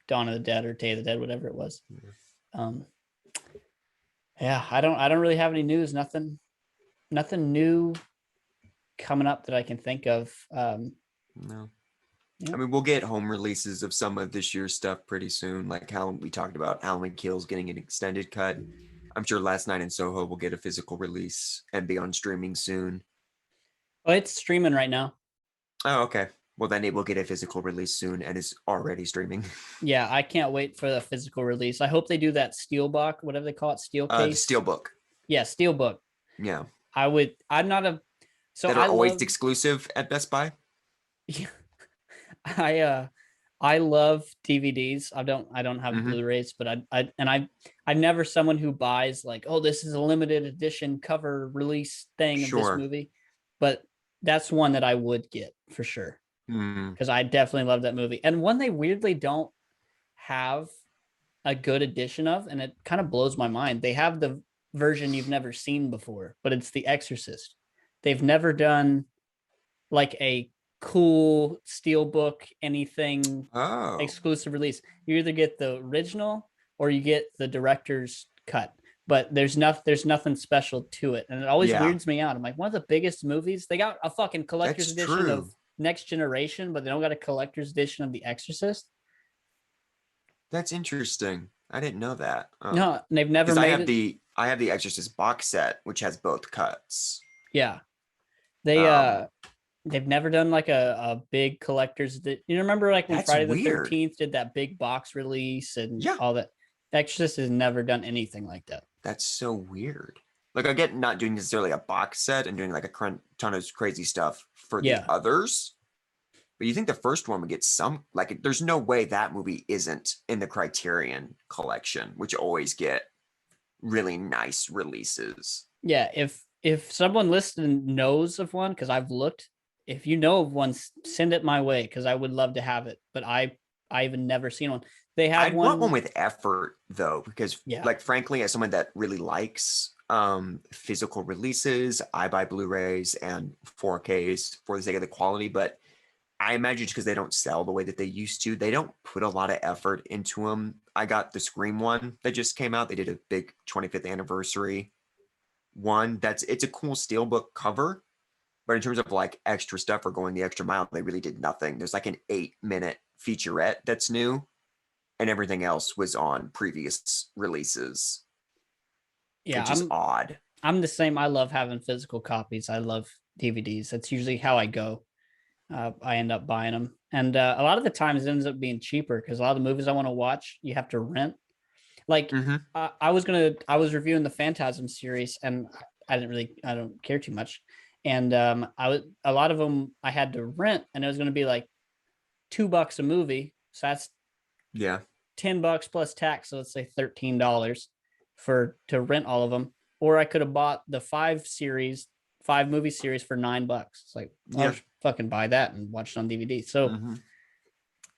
Dawn of the Dead or Day of the Dead, whatever it was. Yeah, I don't really have any news. Nothing new coming up that I can think of. No. Yeah. I mean, we'll get home releases of some of this year's stuff pretty soon. Like how we talked about Halloween Kills getting an extended cut. I'm sure Last Night in Soho will get a physical release and be on streaming soon. Oh, it's streaming right now. Oh, okay. Well, then it will get a physical release soon and is already streaming. Yeah, I can't wait for the physical release. I hope they do that steelbook, whatever they call it, steel The case. Steelbook. Yeah, steelbook. Yeah. I'm not a. So That I are always love. exclusive at Best Buy. Yeah, I love DVDs. I don't have Mhm. Blu-rays, but I'm never someone who buys like, oh, this is a limited edition cover release thing of this Sure. movie. But that's one that I would get for sure. Mm. Because I definitely love that movie. And one they weirdly don't have a good edition of, and it kind of blows my mind. They have the version you've never seen before, but it's The Exorcist. They've never done like a cool steelbook anything Oh. exclusive release. You either get the original or you get the director's cut. But there's nothing special to it. And it always Yeah. weirds me out. I'm like, one of the biggest movies. They got a fucking collector's That's edition of true. Next Generation, but they don't got a collector's edition of The Exorcist. That's interesting. I didn't know that. No, they've never Because made it. I have the Exorcist box set, which has both cuts. Yeah. They Um, they've never done like a big collector's. You remember like when That's Friday the weird. 13th did that big box release and Yeah. all that. Exorcist has never done anything like that. That's so weird. Like I get not doing necessarily a box set and doing like a ton of crazy stuff for Yeah. the others. But you think the first one would get some, like, there's no way that movie isn't in the Criterion collection, which always get really nice releases. Yeah, if someone listening knows of one, because I've looked, if you know of one, send it my way because I would love to have it. But I even never seen one. They have I'd want one with effort though, because Yeah. like frankly, as someone that really likes physical releases, I buy Blu-rays and 4Ks for the sake of the quality, but I imagine because they don't sell the way that they used to, they don't put a lot of effort into them. I got the Scream one that just came out. They did a big 25th anniversary one. It's a cool steelbook cover, but in terms of like extra stuff or going the extra mile, they really did nothing. There's like an 8-minute featurette that's new, and everything else was on previous releases. Yeah, which is odd. I'm the same. I love having physical copies. I love DVDs. That's usually how I go. I end up buying them, and a lot of the times it ends up being cheaper because a lot of the movies I want to watch you have to rent. Like I was reviewing the Phantasm series, and I don't care too much, and a lot of them I had to rent, and it was going to be like $2 a movie, so that's $10 plus tax, so let's say $13 to rent all of them, or I could have bought the 5-movie series for $9. It's like, I'll just fucking buy that and watch it on DVD. So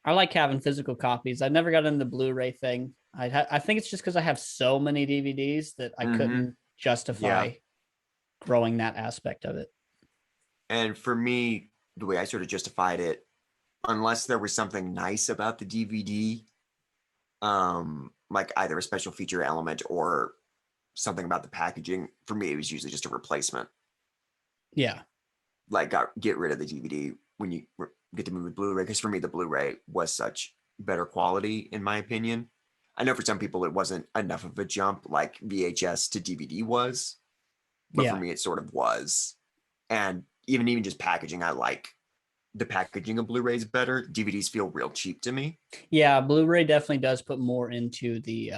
I like having physical copies. I never got into the Blu-ray thing. I think it's just because I have so many DVDs that I couldn't justify growing that aspect of it. And for me, the way I sort of justified it, unless there was something nice about the DVD, like either a special feature element or something about the packaging, for me, it was usually just a replacement. Yeah. Like get rid of the DVD when you get to move with Blu-ray, because for me, the Blu-ray was such better quality, in my opinion. I know for some people it wasn't enough of a jump like VHS to DVD was, but for me it sort of was. And even just packaging, I like the packaging of Blu-rays better. DVDs feel real cheap to me. Yeah, Blu-ray definitely does put more into the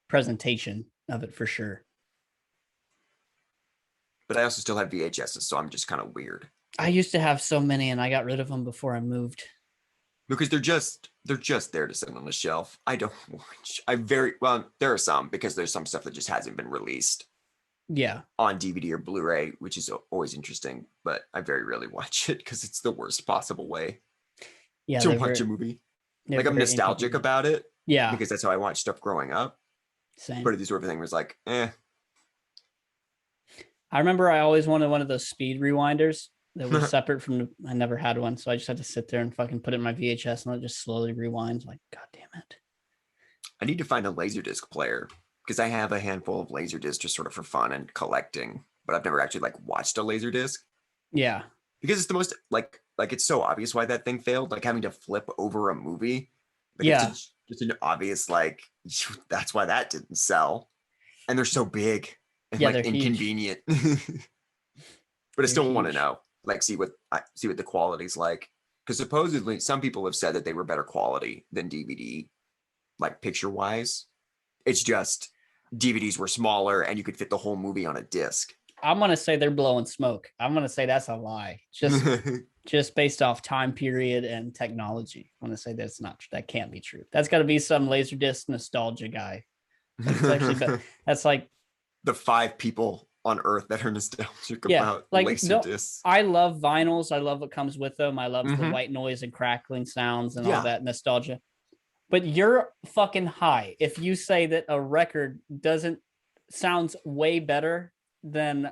presentation of it for sure. But I also still have VHSs, so I'm just kind of weird. I used to have so many, and I got rid of them before I moved. Because they're just there to sit on the shelf. I don't watch. There are some, because there's some stuff that just hasn't been released. Yeah. On DVD or Blu-ray, which is always interesting, but I very rarely watch it because it's the worst possible way to watch a movie. Like I'm nostalgic about it. Yeah. Because that's how I watched stuff growing up. Same. But this sort of thing was like, I remember I always wanted one of those speed rewinders that was separate from I never had one, so I just had to sit there and fucking put it in my VHS and it just slowly rewinds. Like, god damn it. I need to find a Laserdisc player because I have a handful of Laserdiscs just sort of for fun and collecting, but I've never actually like watched a Laserdisc. Yeah. Because it's the most like it's so obvious why that thing failed, like having to flip over a movie. Like, yeah. Just an obvious, like, that's why that didn't sell. And they're so big and Yeah, like they're huge. inconvenient. But I They're still want to huge. know, like, see what the quality's like. Because supposedly some people have said that they were better quality than DVD, like picture wise. It's just DVDs were smaller and you could fit the whole movie on a disc. I'm gonna say they're blowing smoke. I'm gonna say that's a lie. Just based off time period and technology. I'm gonna say that can't be true. That's got to be some Laserdisc nostalgia guy. It's actually, but that's like the 5 people on Earth that are nostalgic yeah, about like laser no, discs. I love vinyls. I love what comes with them. I love the Mhm. white noise and crackling sounds and all Yeah. that nostalgia. But you're fucking high if you say that a record doesn't sounds way better than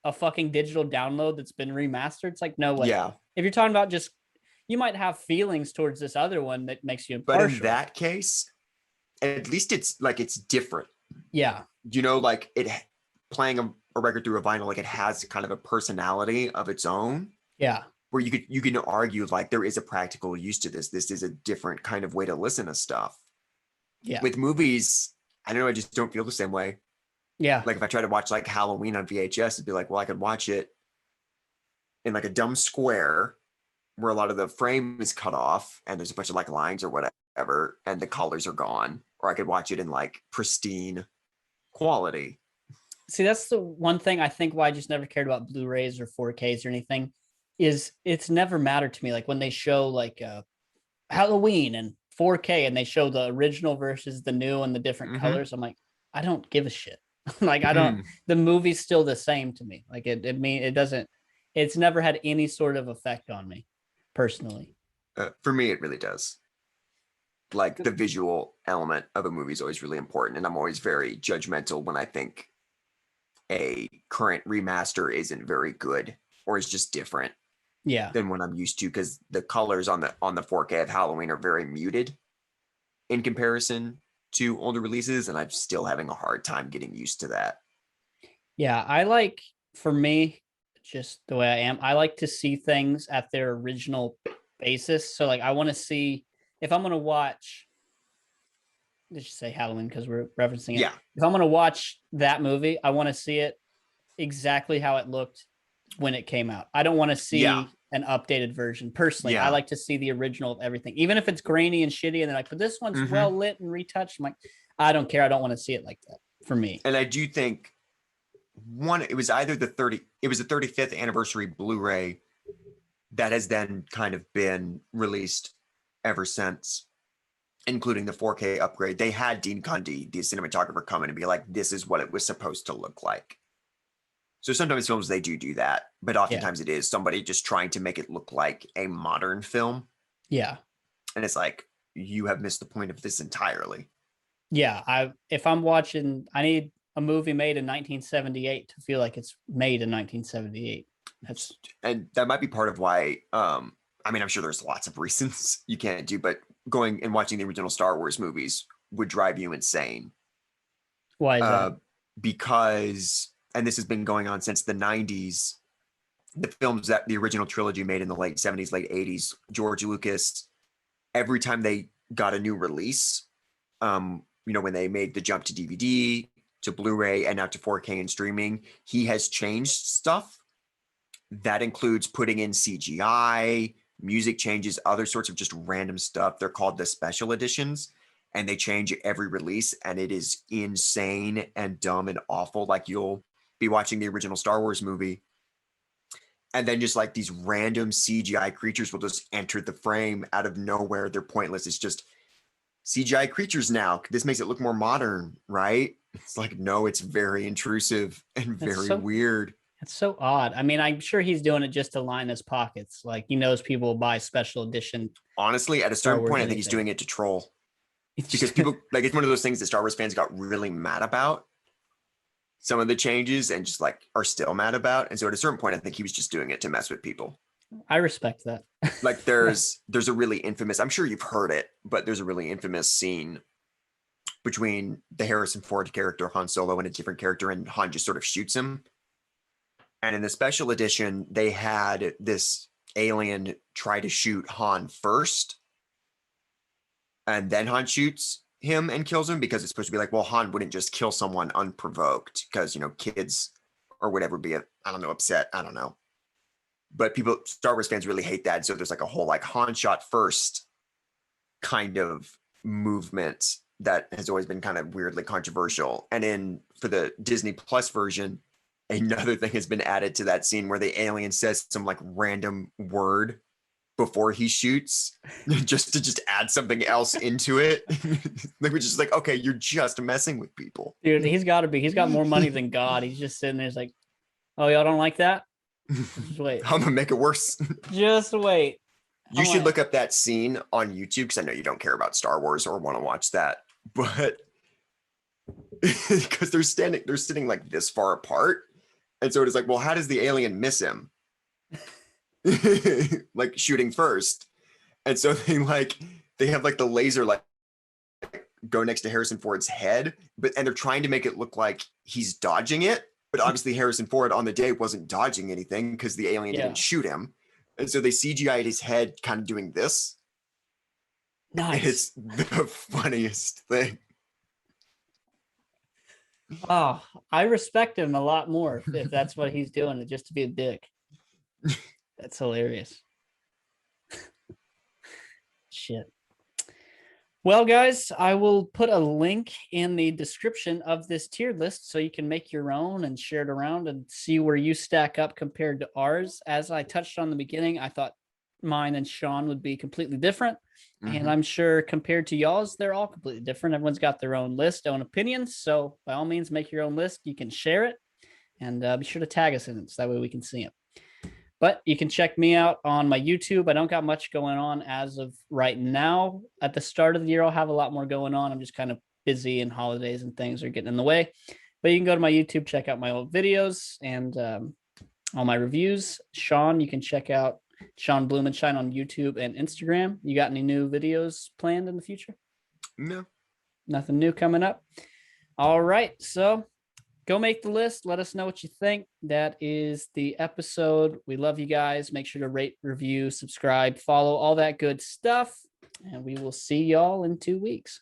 a fucking digital download that's been remastered. It's like no way. Yeah. If you're talking about just you might have feelings towards this other one that makes you But in impartial. that case, at least it's like it's different. Yeah. You know, like it playing a record through a vinyl, like it has kind of a personality of its own. Yeah. Where you can argue like there is a practical use to this. This is a different kind of way to listen to stuff. Yeah. With movies, I don't know, I just don't feel the same way. Yeah. Like if I try to watch like Halloween on VHS, it'd be like, well, I could watch it in like a dumb square where a lot of the frame is cut off and there's a bunch of like lines or whatever, and the colors are gone. Or I could watch it in like pristine quality. See, that's the one thing I think why I just never cared about Blu-rays or 4Ks or anything is it's never mattered to me. Like when they show like Halloween and 4K and they show the original versus the new and the different colors, I'm like, I don't give a shit. Like I don't. The movie's still the same to me. Like it doesn't. It's never had any sort of effect on me personally. For me, it really does. Like the visual element of a movie is always really important, and I'm always very judgmental when I think a current remaster isn't very good or is just different Yeah. than what I'm used to, because the colors on the 4K of Halloween are very muted in comparison to older releases, and I'm still having a hard time getting used to that. Yeah, I like, for me, just the way I am, I like to see things at their original basis. So like I want to see if I'm going to watch, let's just say Halloween because we're referencing it. Yeah. If I'm going to watch that movie, I want to see it exactly how it looked when it came out. I don't want to see an updated version. Personally, I like to see the original of everything, even if it's grainy and shitty. And they're like, but this one's well lit and retouched. I'm like, I don't care. I don't want to see it like that for me. And I do think it was either the 35th anniversary Blu-ray that has then kind of been released ever since, including the 4K upgrade. They had Dean Cundy, the cinematographer, come in and be like, this is what it was supposed to look like. So sometimes films, they do that, but oftentimes it is somebody just trying to make it look like a modern film. Yeah. And it's like, you have missed the point of this entirely. Yeah. If I'm watching, I need a movie made in 1978 to feel like it's made in 1978. And that might be part of why, I mean, I'm sure there's lots of reasons you can't do, but going and watching the original Star Wars movies would drive you insane. Why is that? Because, and this has been going on since the 90s, the films that the original trilogy made in the late 70s, late 80s, George Lucas, every time they got a new release, when they made the jump to DVD, to Blu-ray, and now to 4K and streaming, he has changed stuff. That includes putting in CGI, music changes, other sorts of just random stuff. They're called the special editions, and they change every release, and it is insane and dumb and awful. Like you'll be watching the original Star Wars movie, and then just like these random CGI creatures will just enter the frame out of nowhere. They're pointless. It's just CGI creatures now. This makes it look more modern, right? It's like, no, it's very intrusive and very weird. It's so odd. I mean, I'm sure he's doing it just to line his pockets. Like he knows people will buy special edition. Honestly, at a certain point, I think he's doing it to troll. Because people, like, it's one of those things that Star Wars fans got really mad about. Some of the changes, and just like are still mad about. And so at a certain point, I think he was just doing it to mess with people. I respect that. Like there's a really infamous, I'm sure you've heard it, but there's a really infamous scene between the Harrison Ford character Han Solo and a different character, and Han just sort of shoots him. And in the special edition, they had this alien try to shoot Han first. and then Han shoots him and kills him, because it's supposed to be like, well, Han wouldn't just kill someone unprovoked because, you know, kids or whatever be, I don't know, upset. I don't know. But people, Star Wars fans really hate that. So there's like a whole like Han shot first kind of movement that has always been kind of weirdly controversial. And for the Disney Plus version, another thing has been added to that scene where the alien says some like random word before he shoots, just to add something else into it. Like, we're just like, okay, you're just messing with people. Dude, he's got more money than God. He's just sitting there, he's like, oh, y'all don't like that? Just wait. I'm gonna make it worse. Just wait. You should look up that scene on YouTube, because I know you don't care about Star Wars or want to watch that, but because they're sitting like this far apart. And so it is like, well, how does the alien miss him? Like shooting first. And so they have like the laser like go next to Harrison Ford's head, and they're trying to make it look like he's dodging it. But obviously Harrison Ford on the day wasn't dodging anything because the alien didn't shoot him. And so they CGI'd his head kind of doing this. Nice. It's the funniest thing. Oh, I respect him a lot more if that's what he's doing, just to be a dick. That's hilarious. Shit. Well, guys, I will put a link in the description of this tier list so you can make your own and share it around and see where you stack up compared to ours. As I touched on in the beginning, I thought mine and Sean would be completely different. Mm-hmm. And I'm sure compared to y'all's, they're all completely different. Everyone's got their own list, own opinions. So by all means, make your own list. You can share it and be sure to tag us in it so that way we can see it. But you can check me out on my YouTube. I don't got much going on as of right now. At the start of the year, I'll have a lot more going on. I'm just kind of busy, and holidays and things are getting in the way. But you can go to my YouTube, check out my old videos and all my reviews. Sean, you can check out Sean Blumenshine on YouTube and Instagram. You got any new videos planned in the future? No. Nothing new coming up. All right. So go make the list. Let us know what you think. That is the episode. We love you guys. Make sure to rate, review, subscribe, follow, all that good stuff. And we will see y'all in 2 weeks.